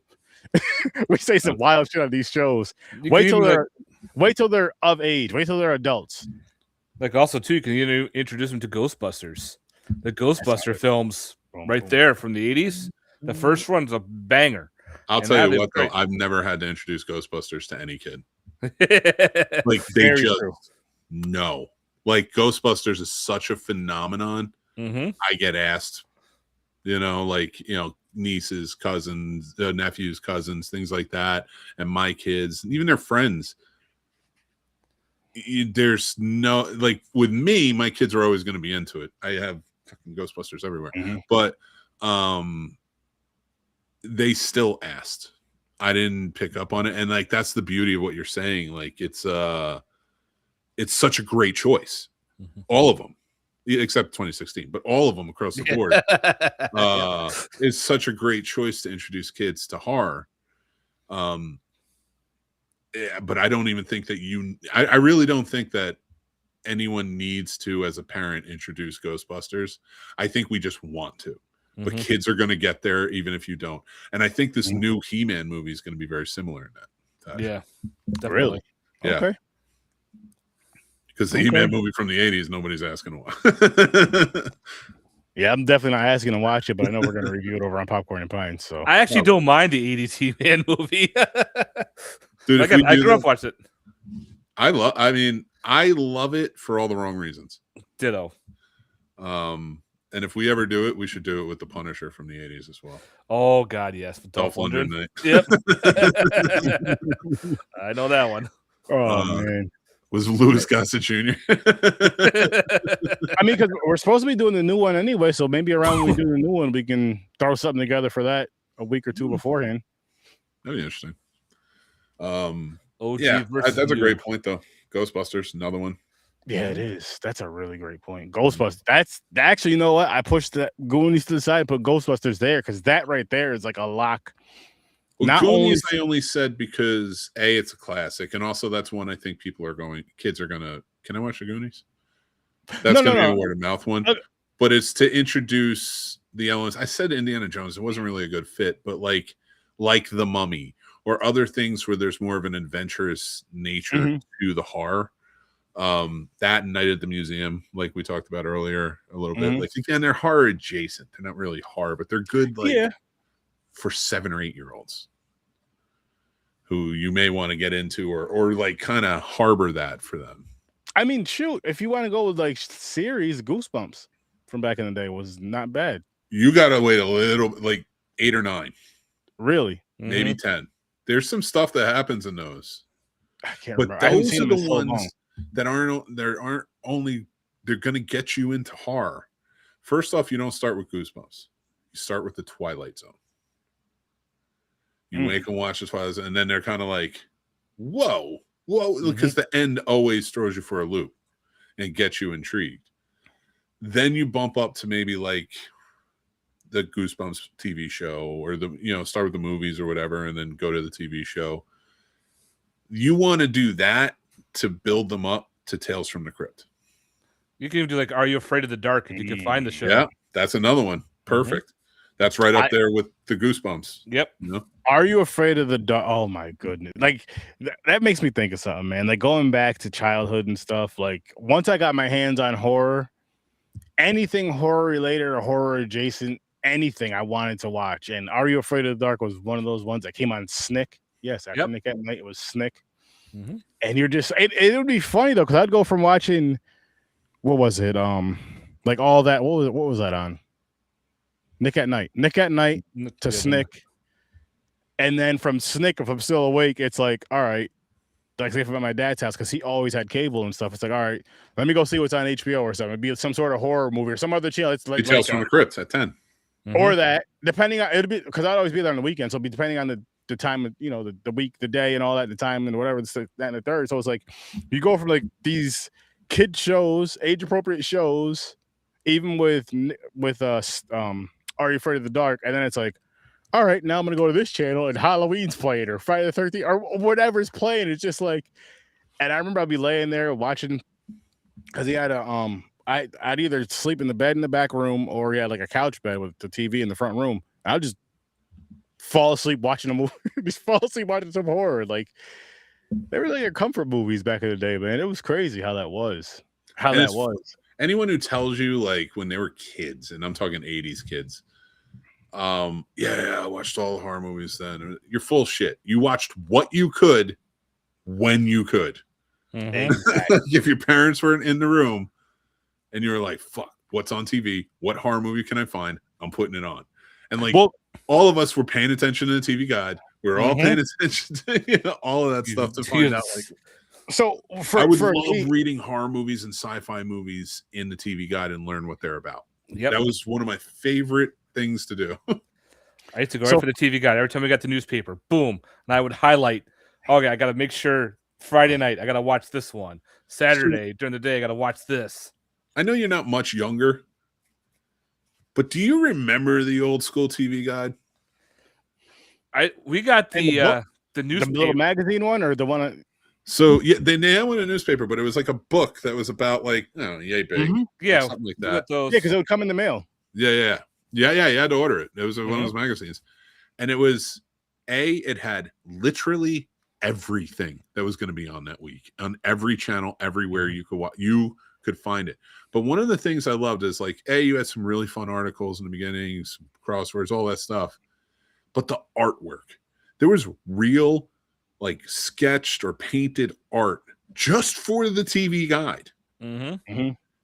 We say some wild shit on these shows. Wait till they're of age. Wait till they're adults. Like also too, you can introduce them to Ghostbusters. The Ghostbuster films right there from the 80s. The first one's a banger. I'll tell you what, though, I've never had to introduce Ghostbusters to any kid. Like they no. Like Ghostbusters is such a phenomenon. I get asked, nieces, cousins, nephews, cousins, things like that, and my kids, even their friends. There's no, like with me, my kids are always going to be into it. I have fucking Ghostbusters everywhere, but they still asked. I didn't pick up on it, and like that's the beauty of what you're saying. Like it's such a great choice, all of them, except 2016, but all of them across the board is such a great choice to introduce kids to horror. Yeah, but I don't even think that I really don't think that anyone needs to, as a parent, introduce Ghostbusters. I think we just want to. But kids are going to get there even if you don't. And I think this new He-Man movie is going to be very similar in that. Yeah, definitely. Really? Yeah. Okay. Because the He-Man movie from the 80s, nobody's asking why. Yeah, I'm definitely not asking to watch it, but I know we're going to review it over on Popcorn and Pine. So I actually don't mind the 80s He-Man movie. Dude, I grew up watching it. I love it for all the wrong reasons. Ditto. And if we ever do it, we should do it with the Punisher from the 80s as well. Oh God, yes. Dolph Lundgren. Yep. I know that one. Oh man. Was Louis Gossett Jr. I mean, because we're supposed to be doing the new one anyway, so maybe around when we do the new one, we can throw something together for that a week or two beforehand. That'd be interesting. OG that's a great point, though. Ghostbusters, another one. Yeah, it is. That's a really great point. Ghostbusters. That's actually, you know what? I pushed the Goonies to the side and put Ghostbusters there because that right there is like a lock. Well, Goonies, I only said because A, it's a classic, and also that's one I think kids are gonna. Can I watch the Goonies? That's gonna be a word of mouth one, but it's to introduce the elements. I said Indiana Jones. It wasn't really a good fit, but like the Mummy or other things where there's more of an adventurous nature to the horror. That Night at the Museum, like we talked about earlier a little bit. Like again, they're horror adjacent. They're not really horror, but they're good for 7 or 8-year-olds who you may want to get into or like kind of harbor that for them. I mean, shoot, if you want to go with like series, Goosebumps from back in the day was not bad. You gotta wait a little, like 8 or 9. Really? Maybe 10. There's some stuff that happens in those. I can't but remember. Those are the ones that aren't only they're going to get you into horror. First off, you don't start with Goosebumps. You start with the Twilight Zone. You make them watch the Twilight Zone, and then they're kind of like, whoa, because the end always throws you for a loop and gets you intrigued. Then you bump up to maybe like the Goosebumps TV show, or start with the movies or whatever, and then go to the TV show. You want to do that to build them up to Tales from the Crypt. You can even do like Are You Afraid of the Dark if you can find the show. Yeah, that's another one. Perfect. That's right up there with the Goosebumps. Yep. Are You Afraid of the Dark? Oh my goodness. Like that makes me think of something, man. Like going back to childhood and stuff. Like once I got my hands on horror, anything horror related or horror adjacent, anything I wanted to watch. And Are You Afraid of the Dark was one of those ones that came on Snick. Yes, after Nick at Night, it was Snick. And you're just it would be funny though, because I'd go from watching what was it? Like all that, what was that on? Nick at Night to Snick. And then from Snick, if I'm still awake, it's like, all right, like if I'm at my dad's house, because he always had cable and stuff. It's like, all right, let me go see what's on HBO or something. It'd be some sort of horror movie or some other channel. It's like Tales from the Crypt at 10. Or that, depending on it'd be because I'd always be there on the weekend. So it'd be depending on the time of the week, the day, and all that, the time and whatever, that and the third. So it's like you go from like these kid shows, age appropriate shows, even with Are You Afraid of the Dark, and then it's like, all right, now I'm gonna go to this channel and Halloween's playing or Friday the 13th or whatever's playing. It's just like, and I remember I'd be laying there watching because he had a I'd either sleep in the bed in the back room or he had like a couch bed with the TV in the front room. I'd just fall asleep watching a movie, just fall asleep watching some horror. Like they were like comfort movies back in the day, man. It was crazy how that was. Anyone who tells you like when they were kids, and I'm talking 80s kids, I watched all the horror movies then. You're full of shit. You watched what you could when you could. Exactly. If your parents weren't in the room and you were like, fuck, what's on TV? What horror movie can I find? I'm putting it on. And like all of us were paying attention to the TV guide. We were all paying attention to all of that stuff to find out. Like, so I would love reading horror movies and sci-fi movies in the TV guide and learn what they're about. That was one of my favorite things to do. I used to go right for the TV guide every time we got the newspaper. Boom, and I would highlight. Okay, I got to make sure Friday night I got to watch this one. Saturday during the day I got to watch this. I know you're not much younger, but do you remember the old school TV guide? We got the newspaper, the little magazine one, or the one. So yeah, they now went a newspaper, but it was like a book that was about like yay big, something like that. Yeah, because it would come in the mail. Yeah. You had to order it. It was one of those magazines, and it was it had literally everything that was going to be on that week on every channel, everywhere you could watch. You could find it. But one of the things I loved is like you had some really fun articles in the beginning, some crosswords, all that stuff. But the artwork, there was real, like sketched or painted art just for the TV guide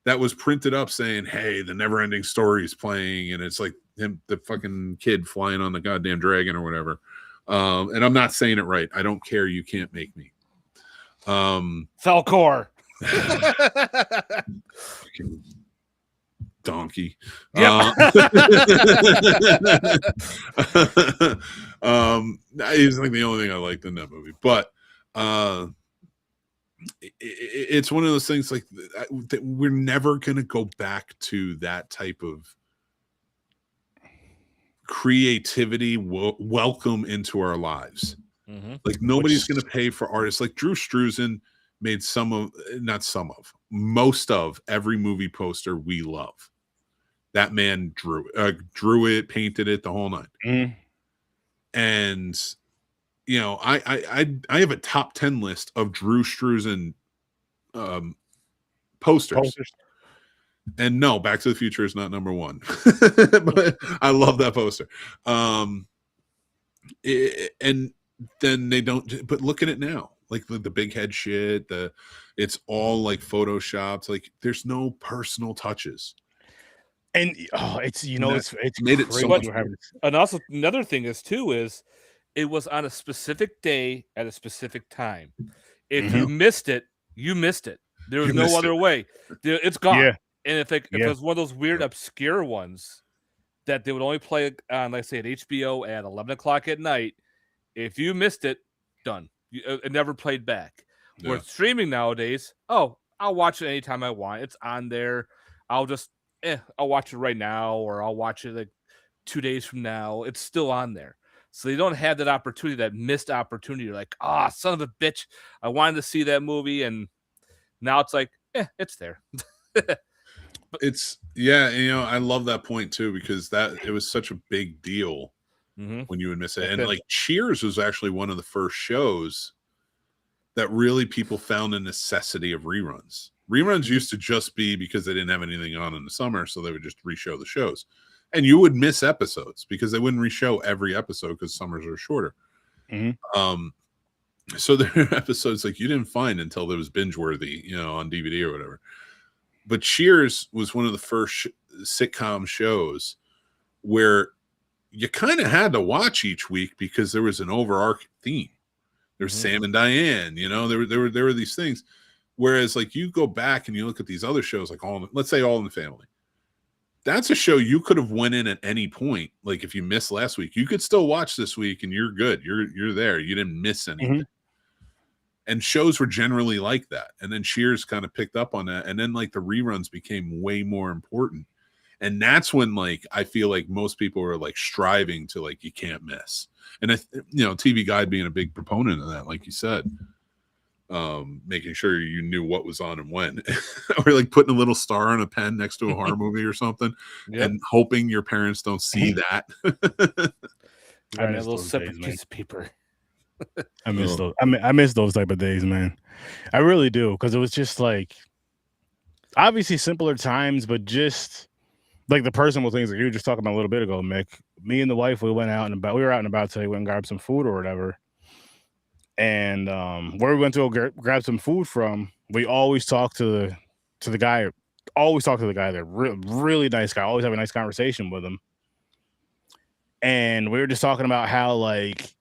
that was printed up saying, hey, the never ending story is playing. And it's like the fucking kid flying on the goddamn dragon or whatever. And I'm not saying it right. I don't care. You can't make me. Falcor. Donkey. Yep. He's like the only thing I liked in that movie, but it's one of those things like that we're never going to go back to that type of creativity welcome into our lives. Like nobody's going to pay for artists like Drew Struzan made most of every movie poster we love. That man drew it, painted it, the whole nine. And I have a top 10 list of Drew Struzan posters. And no, Back to the Future is not number one. But I love that poster. And then they don't, but look at it now. Like the big head shit, it's all like photoshopped. Like there's no personal touches. And it's made it so much. And also another thing is it was on a specific day at a specific time. If you missed it, you missed it. There was You no missed other it. way. It's gone. Yeah. And if it was one of those weird, obscure ones that they would only play on, like say, at HBO at 11 o'clock at night, if you missed it, done. It never played back. Yeah. Where streaming nowadays, I'll watch it anytime I want. It's on there. I'll just, I'll watch it right now, or I'll watch it like 2 days from now. It's still on there. So they don't have that opportunity, that missed opportunity. You're like, son of a bitch, I wanted to see that movie, and now it's like, it's there. It's I love that point too, because it was such a big deal when you would miss it. And like Cheers was actually one of the first shows that really people found a necessity of reruns. Reruns used to just be because they didn't have anything on in the summer, so they would just reshow the shows. And you would miss episodes because they wouldn't reshow every episode because summers are shorter. So there are episodes like you didn't find until there was binge worthy, on DVD or whatever. But Cheers was one of the first sitcom shows where you kind of had to watch each week because there was an overarching theme. There's Sam and Diane, there were these things. Whereas like you go back and you look at these other shows, like let's say All in the Family. That's a show you could have went in at any point. Like if you missed last week, you could still watch this week and you're good. You're there. You didn't miss anything. And shows were generally like that. And then Cheers kind of picked up on that. And then like the reruns became way more important. And that's when like I feel like most people were like striving to like you can't miss. And TV Guide being a big proponent of that, like you said, making sure you knew what was on and when, or like putting a little star on a pen next to a horror movie or something, and hoping your parents don't see that. I miss a little separate piece of paper. I miss those. I miss those type of days, man. I really do, because it was just like obviously simpler times, but just like the personal things that you were just talking about a little bit ago, Mick. Me and the wife, we went out and about. We were out and about today. We went and grabbed some food or whatever. And where we went to go grab some food from, we always talk to the guy. Always talk to the guy there. Really nice guy. Always have a nice conversation with him. And we were just talking about how like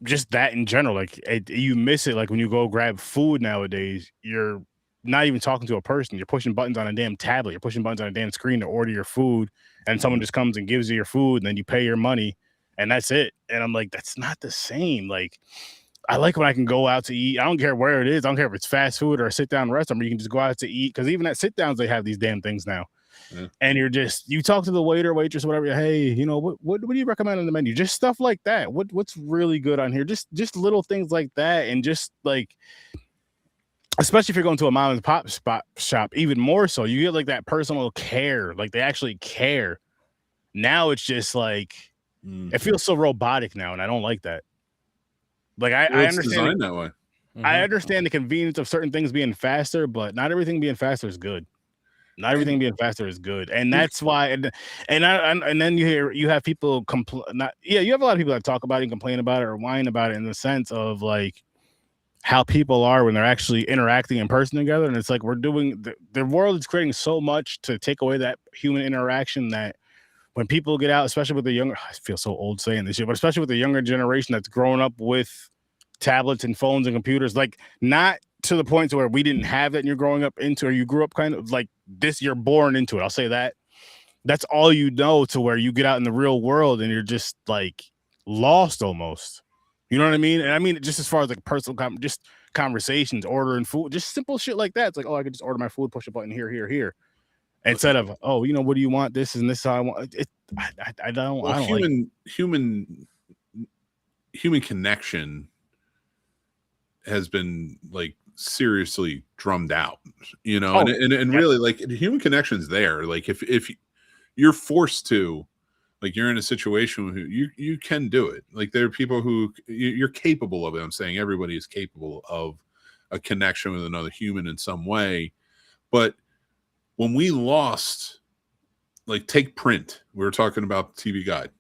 just that in general, like you miss it. Like when you go grab food nowadays, you're not even talking to a person. You're pushing buttons on a damn tablet. You're pushing buttons on a damn screen to order your food, and someone just comes and gives you your food, and then you pay your money, and that's it. And I'm like, that's not the same. Like, I like when I can go out to eat. I don't care where it is. I don't care if it's fast food or a sit-down restaurant, but you can just go out to eat, because even at sit-downs, they have these damn things now. Yeah. And you talk to the waiter, waitress, whatever. Hey, what do you recommend on the menu? Just stuff like that. What's really good on here? Just little things like that, and just like, especially if you're going to a mom and pop shop, even more so, you get like that personal care. Like they actually care. Now it's just like it feels so robotic now, and I don't like that. Like I understand designed that way. I understand the convenience of certain things being faster, but not everything being faster is good. Not everything being faster is good, and that's why. And then you have people complain. You have a lot of people that talk about it and complain about it or whine about it in the sense of like how people are when they're actually interacting in person together. And it's like we're doing the world is creating so much to take away that human interaction that when people get out, especially with the younger, I feel so old saying this shit, but especially with the younger generation that's grown up with tablets and phones and computers, like not to the point to where we didn't have that and you're growing up into, or you grew up kind of like this, you're born into it. I'll say that. That's all you know, to where you get out in the real world and you're just like lost almost. You know what I mean? And I mean, just as far as like personal, just conversations, ordering food, just simple shit like that. It's like, oh, I could just order my food, push a button here. Instead of, oh, what do you want? This and this how I want it. I don't. Well, I don't human connection has been like seriously drummed out, and really like human connection's there. Like if you're forced to, like you're in a situation where you can do it. Like there are people who you're capable of it. I'm saying everybody is capable of a connection with another human in some way. But when we lost, like take print, we were talking about the TV Guide.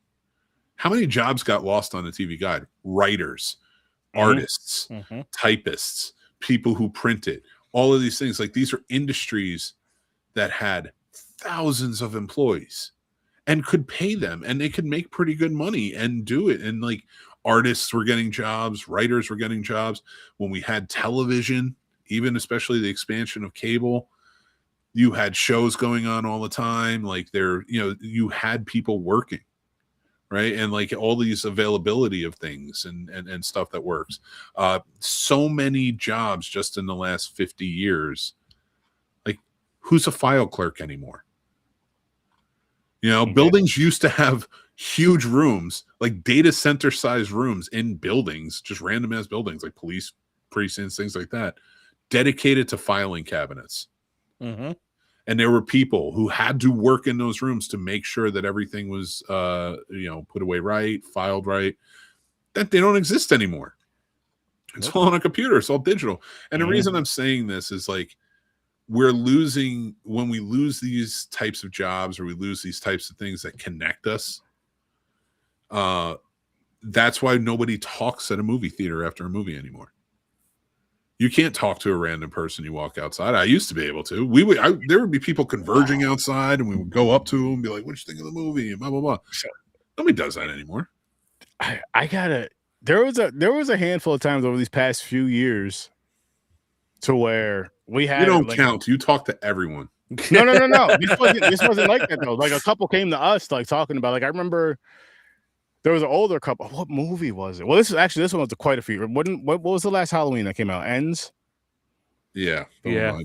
How many jobs got lost on the TV Guide? Writers, artists, typists, people who print it, all of these things. Like these are industries that had thousands of employees and could pay them, and they could make pretty good money and do it. And like artists were getting jobs, writers were getting jobs. When we had television, even especially the expansion of cable, you had shows going on all the time. Like you had people working, right? And like all these availability of things and stuff that works. So many jobs just in the last 50 years. Like, who's a file clerk anymore? Buildings used to have huge rooms, like data center size rooms in buildings, just random ass buildings, like police precincts, things like that, dedicated to filing cabinets. Mm-hmm. And there were people who had to work in those rooms to make sure that everything was, put away right, filed right. That they don't exist anymore. It's all on a computer. It's all digital. And the reason I'm saying this is like, when we lose these types of jobs, or we lose these types of things that connect us. That's why nobody talks at a movie theater after a movie anymore. You can't talk to a random person you walk outside. I used to be able to. There would be people converging outside, and we would go up to them and be like, "What you think of the movie?" And blah blah blah. Nobody does that anymore. There was a handful of times over these past few years to where we had. You don't count. You talk to everyone. No. This wasn't like that though. Like a couple came to us like talking about. Like I remember. There was an older couple. What movie was it? Well, this one was quite a few. What was the last Halloween that came out? Ends? Yeah. Yeah.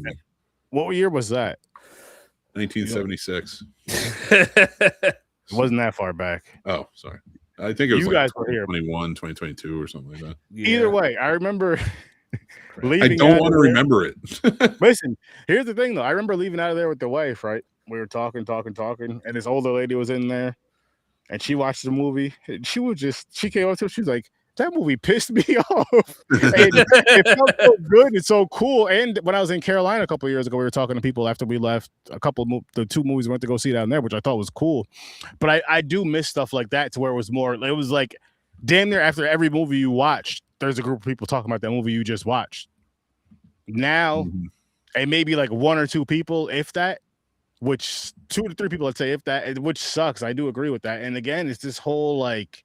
What year was that? 1976. It wasn't that far back. Oh, sorry. I think it was you guys were here. 2022 or something like that. Yeah. Either way, I remember leaving. I don't want to remember it. Listen, here's the thing though. I remember leaving out of there with the wife, right? We were talking, and this older lady was in there. And she watched the movie. She came up to us. She was like, that movie pissed me off. And it felt so good and so cool. And when I was in Carolina a couple of years ago, we were talking to people after we left the 2 movies we went to go see down there, which I thought was cool. But I do miss stuff like that to where it was like damn near after every movie you watched, there's a group of people talking about that movie you just watched. Now, it may be like 1 or 2 people, if that. Which 2 to 3 people, I'd say, if that, which sucks. I do agree with that. And again, it's this whole like,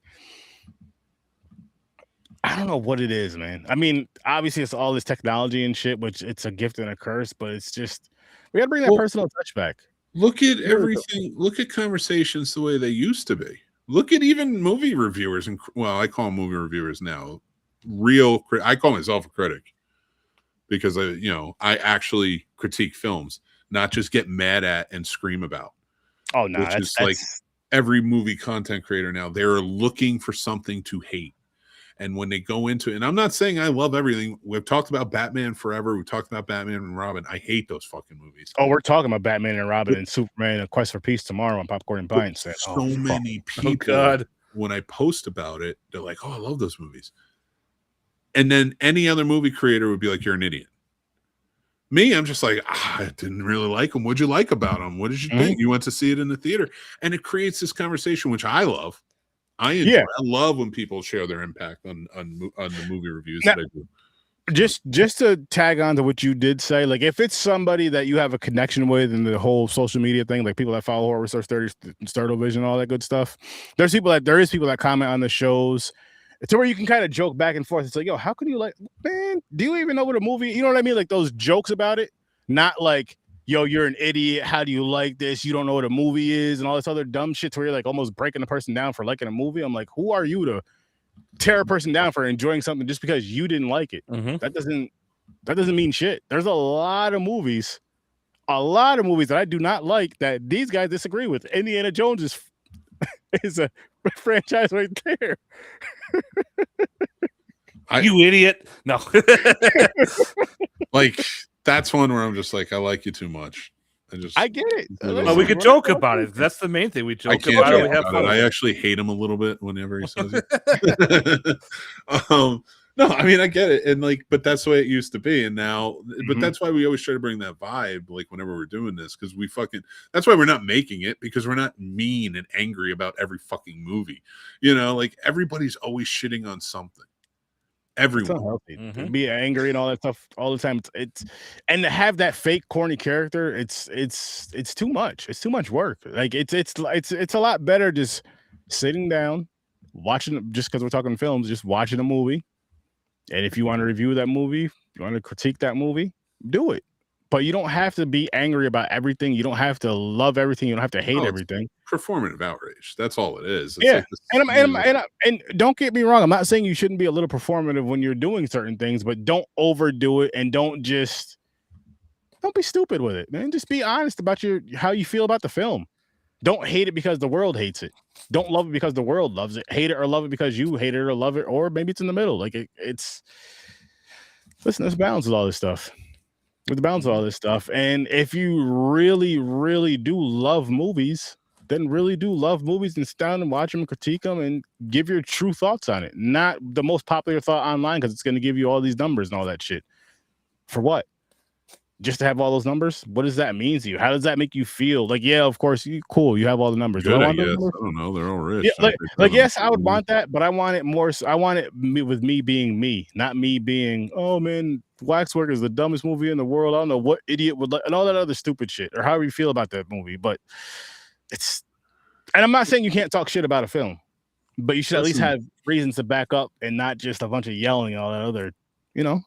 I don't know what it is, man. I mean, obviously, it's all this technology and shit, which it's a gift and a curse, but it's just we got to bring that personal touch back. Look at everything. Look at conversations the way they used to be. Look at even movie reviewers, and I call them movie reviewers now. I call myself a critic because I actually critique films. Not just get mad at and scream about. Oh no, that's like every movie content creator now. They're looking for something to hate, and when they go into it, and I'm not saying I love everything. We've talked about Batman Forever. We talked about Batman and Robin. I hate those fucking movies. Oh, we're talking about Batman and Robin and Superman and Quest for Peace tomorrow on Popcorn and Pints. So many people, when I post about it, they're like, "Oh, I love those movies," and then any other movie creator would be like, "You're an idiot." Me, I'm just like, I didn't really like them. What'd you like about them? What did you think? You went to see it in the theater, and it creates this conversation, which I love. I enjoy. Yeah. I love when people share their impact on the movie reviews that I do. Just to tag on to what you did say, like if it's somebody that you have a connection with in the whole social media thing, like people that follow Horror Research 30, Sturd-O-Vision, all that good stuff. There is people that comment on the shows. It's where you can kind of joke back and forth. It's like, yo, how can you man, do you even know what a movie, you know what I mean? Like those jokes about it, not like, yo, you're an idiot. How do you like this? You don't know what a movie is and all this other dumb shit to where you're like almost breaking a person down for liking a movie. I'm like, who are you to tear a person down for enjoying something just because you didn't like it? That doesn't mean shit. There's a lot of movies that I do not like that these guys disagree with. Indiana Jones is a franchise right there. You idiot. No. Like that's one where I'm just like, I like you too much. I get it. Well, we could joke about it. That's the main thing. We joke about it. We have fun. I actually hate him a little bit whenever he says it. No, I mean I get it, and but that's the way it used to be, and now, but that's why we always try to bring that vibe, like whenever we're doing this, because that's why we're not making it, because we're not mean and angry about every fucking movie, like everybody's always shitting on something. Everyone to be angry and all that stuff all the time. It's and to have that fake corny character, it's too much. It's too much work. Like it's a lot better just sitting down, watching, just because we're talking films, just watching a movie. And if you want to review that movie, You want to critique that movie? Do it. But you don't have to be angry about everything. You don't have to love everything. You don't have to hate everything. Performative outrage. That's all it is. It's yeah. Like this, and don't get me wrong. I'm not saying you shouldn't be a little performative when you're doing certain things, but don't overdo it and don't be stupid with it, man. Just be honest about how you feel about the film. Don't hate it because the world hates it. Don't love it because the world loves it. Hate it or love it because you hate it or love it, or maybe it's in the middle. Like it's. Listen, there's balance with all this stuff. With the balance of all this stuff. And if you really, really do love movies, then really do love movies and sit down and watch them and critique them and give your true thoughts on it. Not the most popular thought online because it's going to give you all these numbers and all that shit. For what? Just to have all those numbers? What does that mean to you? How does that make you feel? Like, yeah, of course, you have all the numbers. Good, I guess. I don't know. They're all rich. Yeah, like yes, I would want that, but I want it more. I want it with me being me, not me being, oh man, Waxwork is the dumbest movie in the world. I don't know what idiot would like, and all that other stupid shit, or however you feel about that movie. But it's, and I'm not saying you can't talk shit about a film, but you should at least have reasons to back up and not just a bunch of yelling and all that other.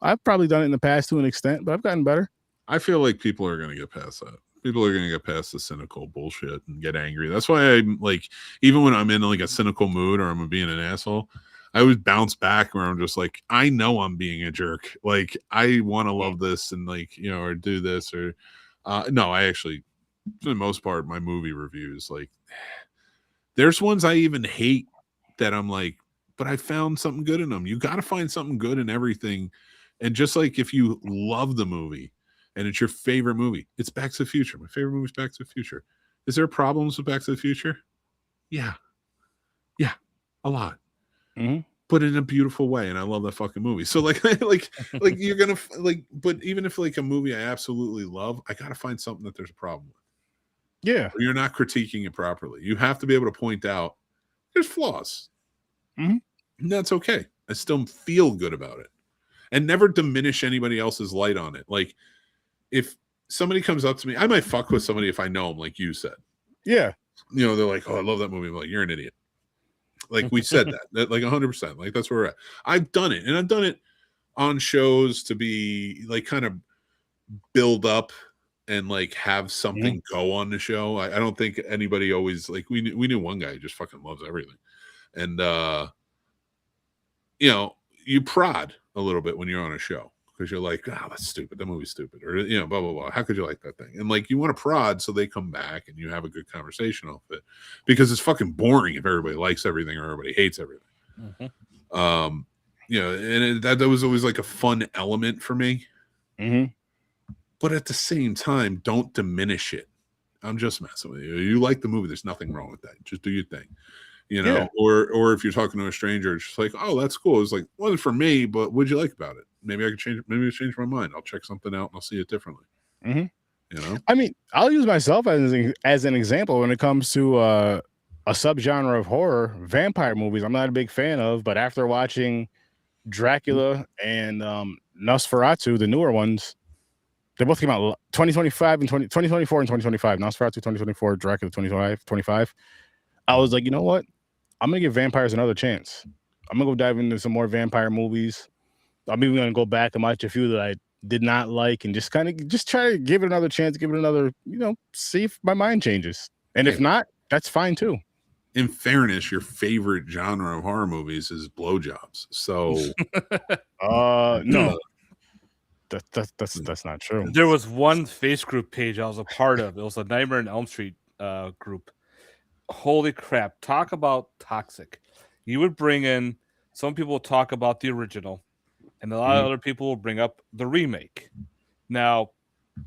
I've probably done it in the past to an extent, but I've gotten better. I feel like people are going to get past that. People are going to get past the cynical bullshit and get angry. That's why I'm like, even when I'm in like a cynical mood or I'm being an asshole, I always bounce back where I'm just like, I know I'm being a jerk. Like, I want to love this and like, or do this or no, I actually, for the most part, my movie reviews, like there's ones I even hate that I'm like, but I found something good in them. You got to find something good in everything. And just like if you love the movie, and it's your favorite movie, it's Back to the Future. My favorite movie is Back to the Future. Is there problems with Back to the Future? Yeah, a lot. Mm-hmm. But in a beautiful way, and I love that fucking movie. So like you're gonna like, but even if like a movie I absolutely love, I gotta find something that there's a problem with. Yeah, or you're not critiquing it properly. You have to be able to point out there's flaws, and that's okay. I still feel good about it, and never diminish anybody else's light on it. Like, if somebody comes up to me, I might fuck with somebody if I know them, like you said. Yeah. They're like, oh, I love that movie. I'm like, you're an idiot. Like, we said that like 100%. Like, that's where we're at. I've done it. And I've done it on shows to be like kind of build up and like have something go on the show. I don't think anybody always like, we knew one guy who just fucking loves everything. And, you prod a little bit when you're on a show. Because you're like, that's stupid. That movie's stupid. Or, blah, blah, blah. How could you like that thing? And like, you want to prod so they come back and you have a good conversation off it. Because it's fucking boring if everybody likes everything or everybody hates everything. And that was always like a fun element for me. But at the same time, don't diminish it. I'm just messing with you. You like the movie. There's nothing wrong with that. Just do your thing. Or if you're talking to a stranger, it's just like, oh, that's cool. It's like, wasn't for me, but what'd you like about it? Maybe I could change. Maybe I change my mind. I'll check something out and I'll see it differently. I mean, I'll use myself as an example when it comes to a subgenre of horror, vampire movies. I'm not a big fan of, but after watching Dracula and Nosferatu, the newer ones, they both came out 2025 and 2024 and 2025. Nosferatu 2024, Dracula 2025. I was like, you know what? I'm gonna give vampires another chance. I'm gonna go dive into some more vampire movies. I'm even gonna go back and watch a few that I did not like and just try to give it another chance, give it another, see if my mind changes. And if not, that's fine too. In fairness, your favorite genre of horror movies is blowjobs. So no. That's not true. There was one face group page I was a part of. It was a Nightmare on Elm Street group. Holy crap. Talk about toxic. You would bring in, some people talk about the original, and a lot of other people will bring up the remake. Now,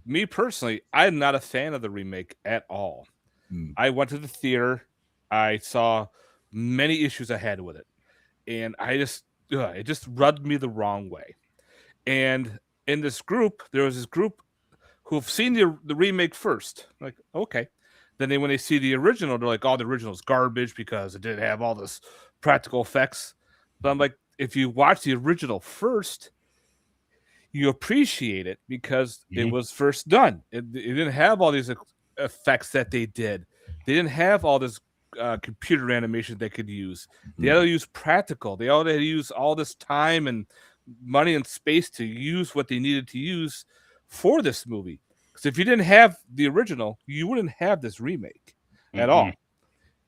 me personally, I'm not a fan of the remake at all. I went to the theater. I saw many issues I had with it. And it just rubbed me the wrong way. And in this group, there was this group who've seen the remake first. Like, okay. Then when they see the original, they're like, oh, the original's garbage because it didn't have all this practical effects. But I'm like, if you watch the original first, you appreciate it because it was first done. It didn't have all these effects that they did. They didn't have all this computer animation they could use. They had to use practical. They had to use all this time and money and space to use what they needed to use for this movie. Because if you didn't have the original, you wouldn't have this remake at all.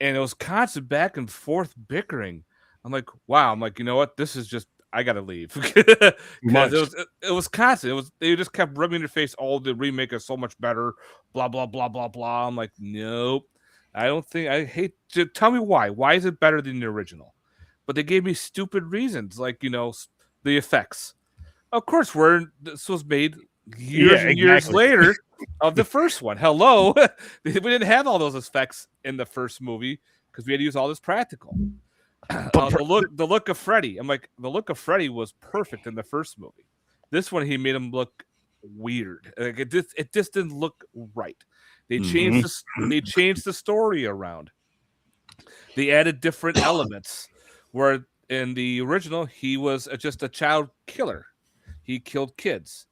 And it was constant back and forth bickering. I'm like, wow. I'm like, you know what? This is just, I gotta leave. Because it was constant. They just kept rubbing in your face. Oh, the remake is so much better. Blah blah blah blah blah. I'm like, nope. I don't think. I hate. Tell me why. Why is it better than the original? But they gave me stupid reasons, like the effects. Of course, this was made years later of the first one. Hello, we didn't have all those effects in the first movie because we had to use all this practical. The look of Freddy. I'm like, the look of Freddy was perfect in the first movie. This one, he made him look weird. Like it just didn't look right. They changed the story around. They added different elements. Where in the original, he was just a child killer. He killed kids.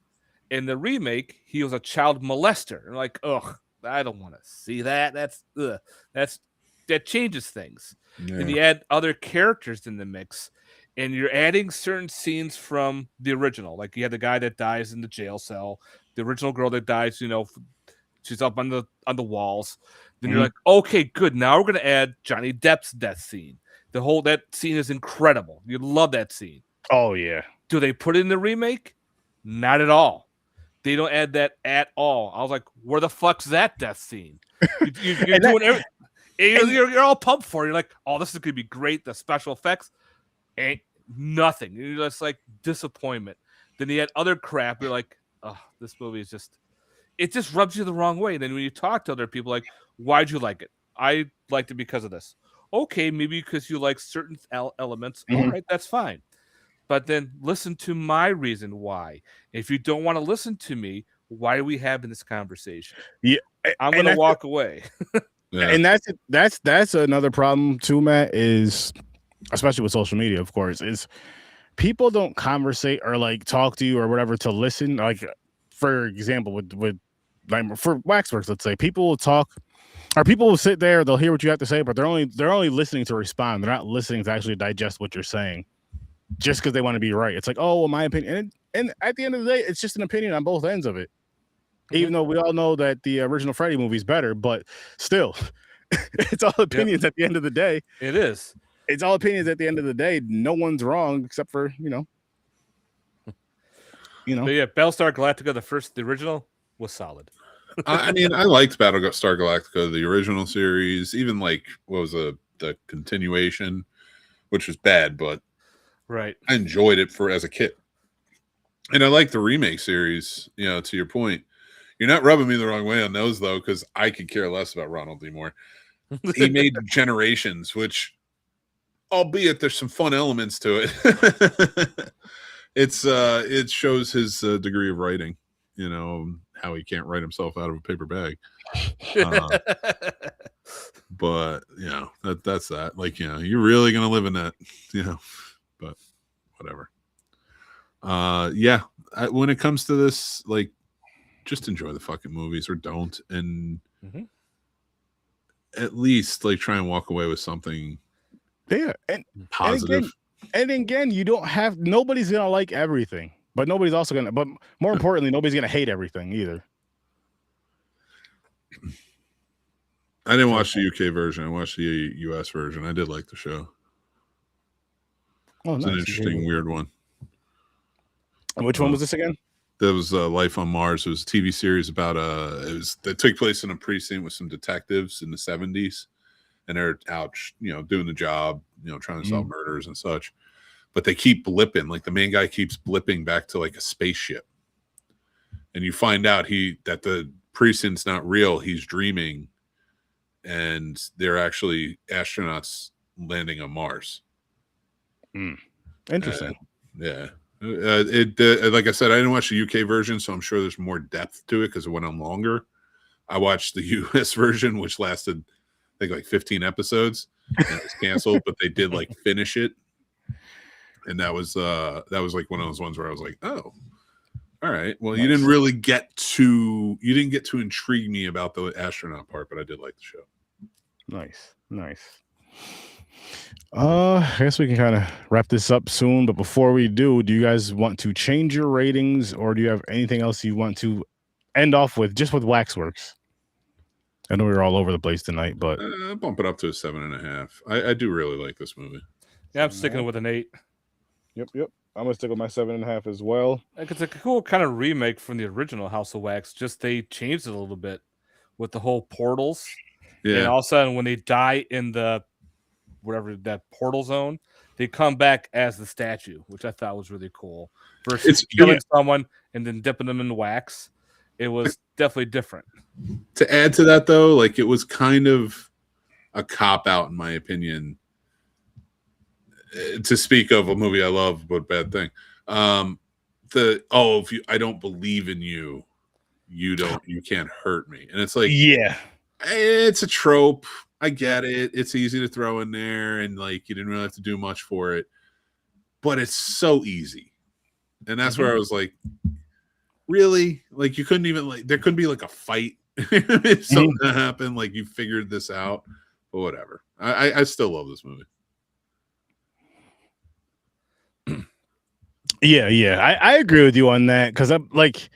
In the remake, he was a child molester. And like, ugh, I don't want to see that. That changes things. Yeah. And you add other characters in the mix, and you're adding certain scenes from the original. Like you had the guy that dies in the jail cell, the original girl that dies, she's up on the walls. Then you're like, okay, good. Now we're gonna add Johnny Depp's death scene. That scene is incredible. You love that scene. Oh yeah. Do they put it in the remake? Not at all. They don't add that at all. I was like, where the fuck's that death scene? You're doing everything. You're all pumped for it. You're like, oh, this is gonna be great. The special effects ain't nothing. You're just like disappointment. Then you had other crap. You're like, oh, this movie is just. It just rubs you the wrong way. Then when you talk to other people, like, why'd you like it? I liked it because of this. Okay, maybe because you like certain elements. All right, that's fine. But then listen to my reason why. If you don't want to listen to me, why are we having this conversation? Yeah, I'm going to walk away. Yeah. And that's another problem too, Matt, is especially with social media, of course, is people don't conversate or like talk to you or whatever to listen. Like, for example, with like for Waxworks, let's say people will talk. Or people will sit there, they'll hear what you have to say, but they're only listening to respond. They're not listening to actually digest what you're saying, just because they want to be right. It's like, oh, well, my opinion, and at the end of the day, it's just an opinion on both ends of it. Even though we all know that the original Freddy movie is better, but still, it's all opinions at the end of the day. It is. It's all opinions at the end of the day. No one's wrong except for But yeah, Battlestar Galactica, the original was solid. I mean, I liked Battlestar Galactica, the original series, even like what was the continuation, which was bad, but right, I enjoyed it as a kid, and I like the remake series. To your point, you're not rubbing me the wrong way on those though, because I could care less about Ronald D. Moore. He made Generations, which, albeit there's some fun elements to it, it shows his degree of writing. How he can't write himself out of a paper bag. But that's that. Like, you're really gonna live in that, but whatever. When it comes to this, like, just enjoy the fucking movies or don't, and at least like try and walk away with something positive. And again, you don't have, nobody's gonna like everything. But nobody's also gonna. But more importantly, nobody's gonna hate everything either. I didn't watch the UK version. I watched the US version. I did like the show. Oh, it's an interesting, weird one. And which one was this again? That was Life on Mars. It was a TV series about that took place in a precinct with some detectives in the 70s, and they're out, doing the job, trying to solve murders and such. But they keep blipping, like the main guy keeps blipping back to like a spaceship. And you find out that the precinct's not real. He's dreaming. And they're actually astronauts landing on Mars. Interesting. Yeah. Like I said, I didn't watch the UK version, so I'm sure there's more depth to it because it went on longer. I watched the US version, which lasted, I think, like 15 episodes. And it was canceled, but they did like finish it. And that was like one of those ones where I was like, oh, all right. Well, nice. You didn't get to intrigue me about the astronaut part, but I did like the show. Nice. I guess we can kind of wrap this up soon, but before we do you guys want to change your ratings, or do you have anything else you want to end off with, just with Waxworks? I know we were all over the place tonight, but bump it up to a 7.5. I do really like this movie. Yeah, I'm sticking with an 8. Yep. I'm gonna stick with my 7.5 as well. Like, it's a cool kind of remake from the original House of Wax. Just they changed it a little bit with the whole portals. Yeah. And all of a sudden, when they die in the whatever that portal zone, they come back as the statue, which I thought was really cool. Versus killing someone and then dipping them in wax. It was definitely different. To add to that, though, like, it was kind of a cop out, in my opinion. To speak of a movie I love, but bad thing. If I don't believe in you, you can't hurt me. And it's like, yeah, it's a trope. I get it. It's easy to throw in there, and like, you didn't really have to do much for it, but it's so easy. And that's where I was like, really? Like, you couldn't even, like, there couldn't be like a fight if something happened, like you figured this out, but whatever. I still love this movie. Yeah. I agree with you on that, because I'm like,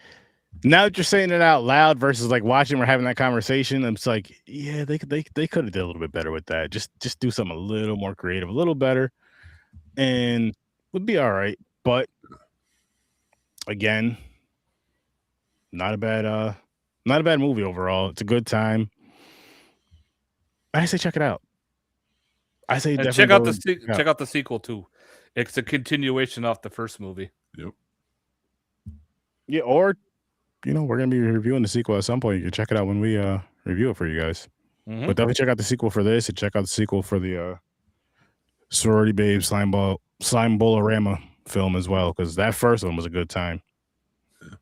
now that you're saying it out loud versus like watching or having that conversation, it's like, yeah, they could have did a little bit better with that. Just do something a little more creative, a little better, and would be all right. But again, not a bad movie overall. It's a good time. I say check it out. I say and check out the sequel too. It's a continuation off the first movie. Yep. Yeah, or we're gonna be reviewing the sequel at some point. You can check it out when we review it for you guys. But definitely check out the sequel for this, and check out the sequel for the Sorority Babe Slime Bolorama film as well, because that first one was a good time.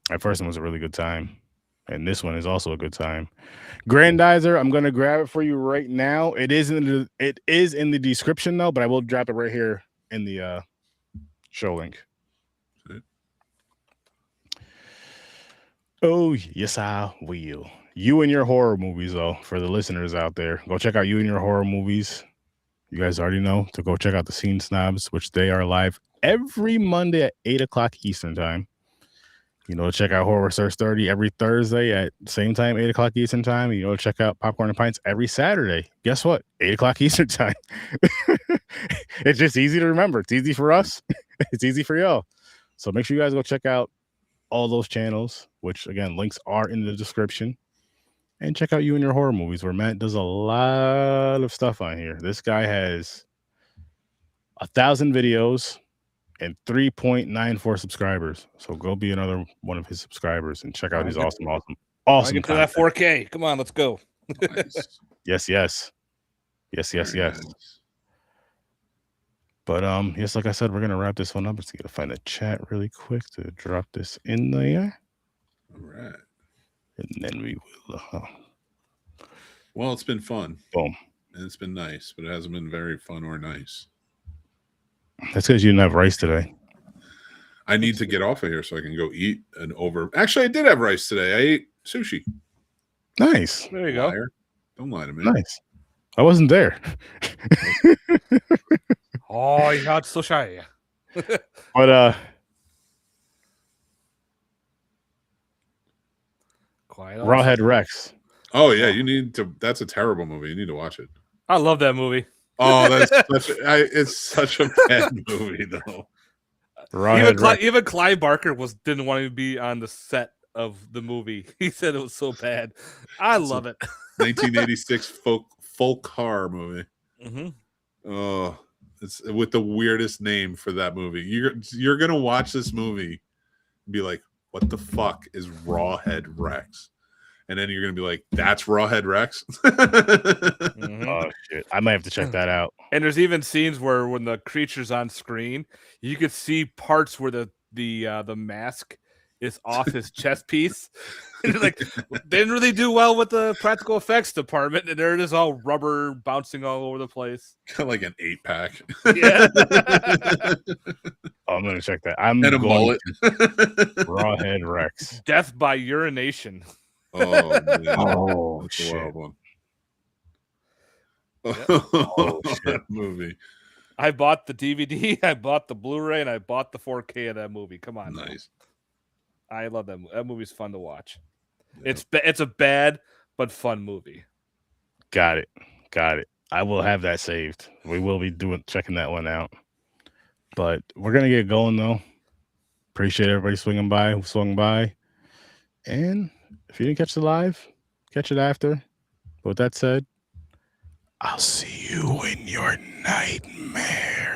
That first one was a really good time, and this one is also a good time. Grandizer, I'm gonna grab it for you right now. It is in the description though, but I will drop it right here in the show link. Oh, yes, I will. You and Your Horror Movies, though, for the listeners out there, go check out You and Your Horror Movies. You guys already know to go check out the Scene Snobs, which they are live every Monday at 8 o'clock Eastern time. Check out Horror Search 30 every Thursday at same time, 8 o'clock Eastern time. Check out Popcorn and Pints every Saturday. Guess what? 8 o'clock Eastern time. It's just easy to remember. It's easy for us. It's easy for y'all. So make sure you guys go check out all those channels, which again, links are in the description. And check out You and Your Horror Movies, where Matt does a lot of stuff on here. This guy has 1,000 videos and 3.94 subscribers. So go be another one of his subscribers and check out his awesome get to that 4K. Come on, let's go. Nice. Yes. But yes, like I said, we're gonna wrap this one up. Just gotta find the chat really quick to drop this in there. All right. And then we will. Well, it's been fun. Boom. And it's been nice, but it hasn't been very fun or nice. That's because you didn't have rice today. I need to get off of here so I can go eat Actually, I did have rice today. I ate sushi. Nice. There you go. Liar. Don't lie to me. Nice. I wasn't there. Oh, you got so shy. But Quiet. Rawhead Rex. Oh yeah, you need to. That's a terrible movie. You need to watch it. I love that movie. Oh, it's such a bad movie though. Even Clive Barker didn't want to be on the set of the movie. He said it was so bad. I love it. 1986 folk horror movie. Oh, it's with the weirdest name for that movie. You're gonna watch this movie and be like, what the fuck is Rawhead Rex? And then you're gonna be like, that's Rawhead Rex. Oh shit! I might have to check that out. And there's even scenes where when the creature's on screen, you could see parts where the mask is off his chest piece. And like, didn't really do well with the practical effects department, and there it is, all rubber bouncing all over the place. Kind of like an 8-pack. Yeah. I'm gonna check that. I'm and a mullet. Rawhead Rex. Death by urination. Oh, man. Oh, that's shit. a wild one. Oh, shit. That movie. I bought the DVD, I bought the Blu-ray, and I bought the 4K of that movie. Come on, Nice. I love that movie. That movie's fun to watch. Yeah. It's a bad but fun movie. Got it. I will have that saved. We will be checking that one out. But we're gonna get going though. Appreciate everybody swung by. And if you didn't catch the live, catch it after. But with that said, I'll see you in your nightmare.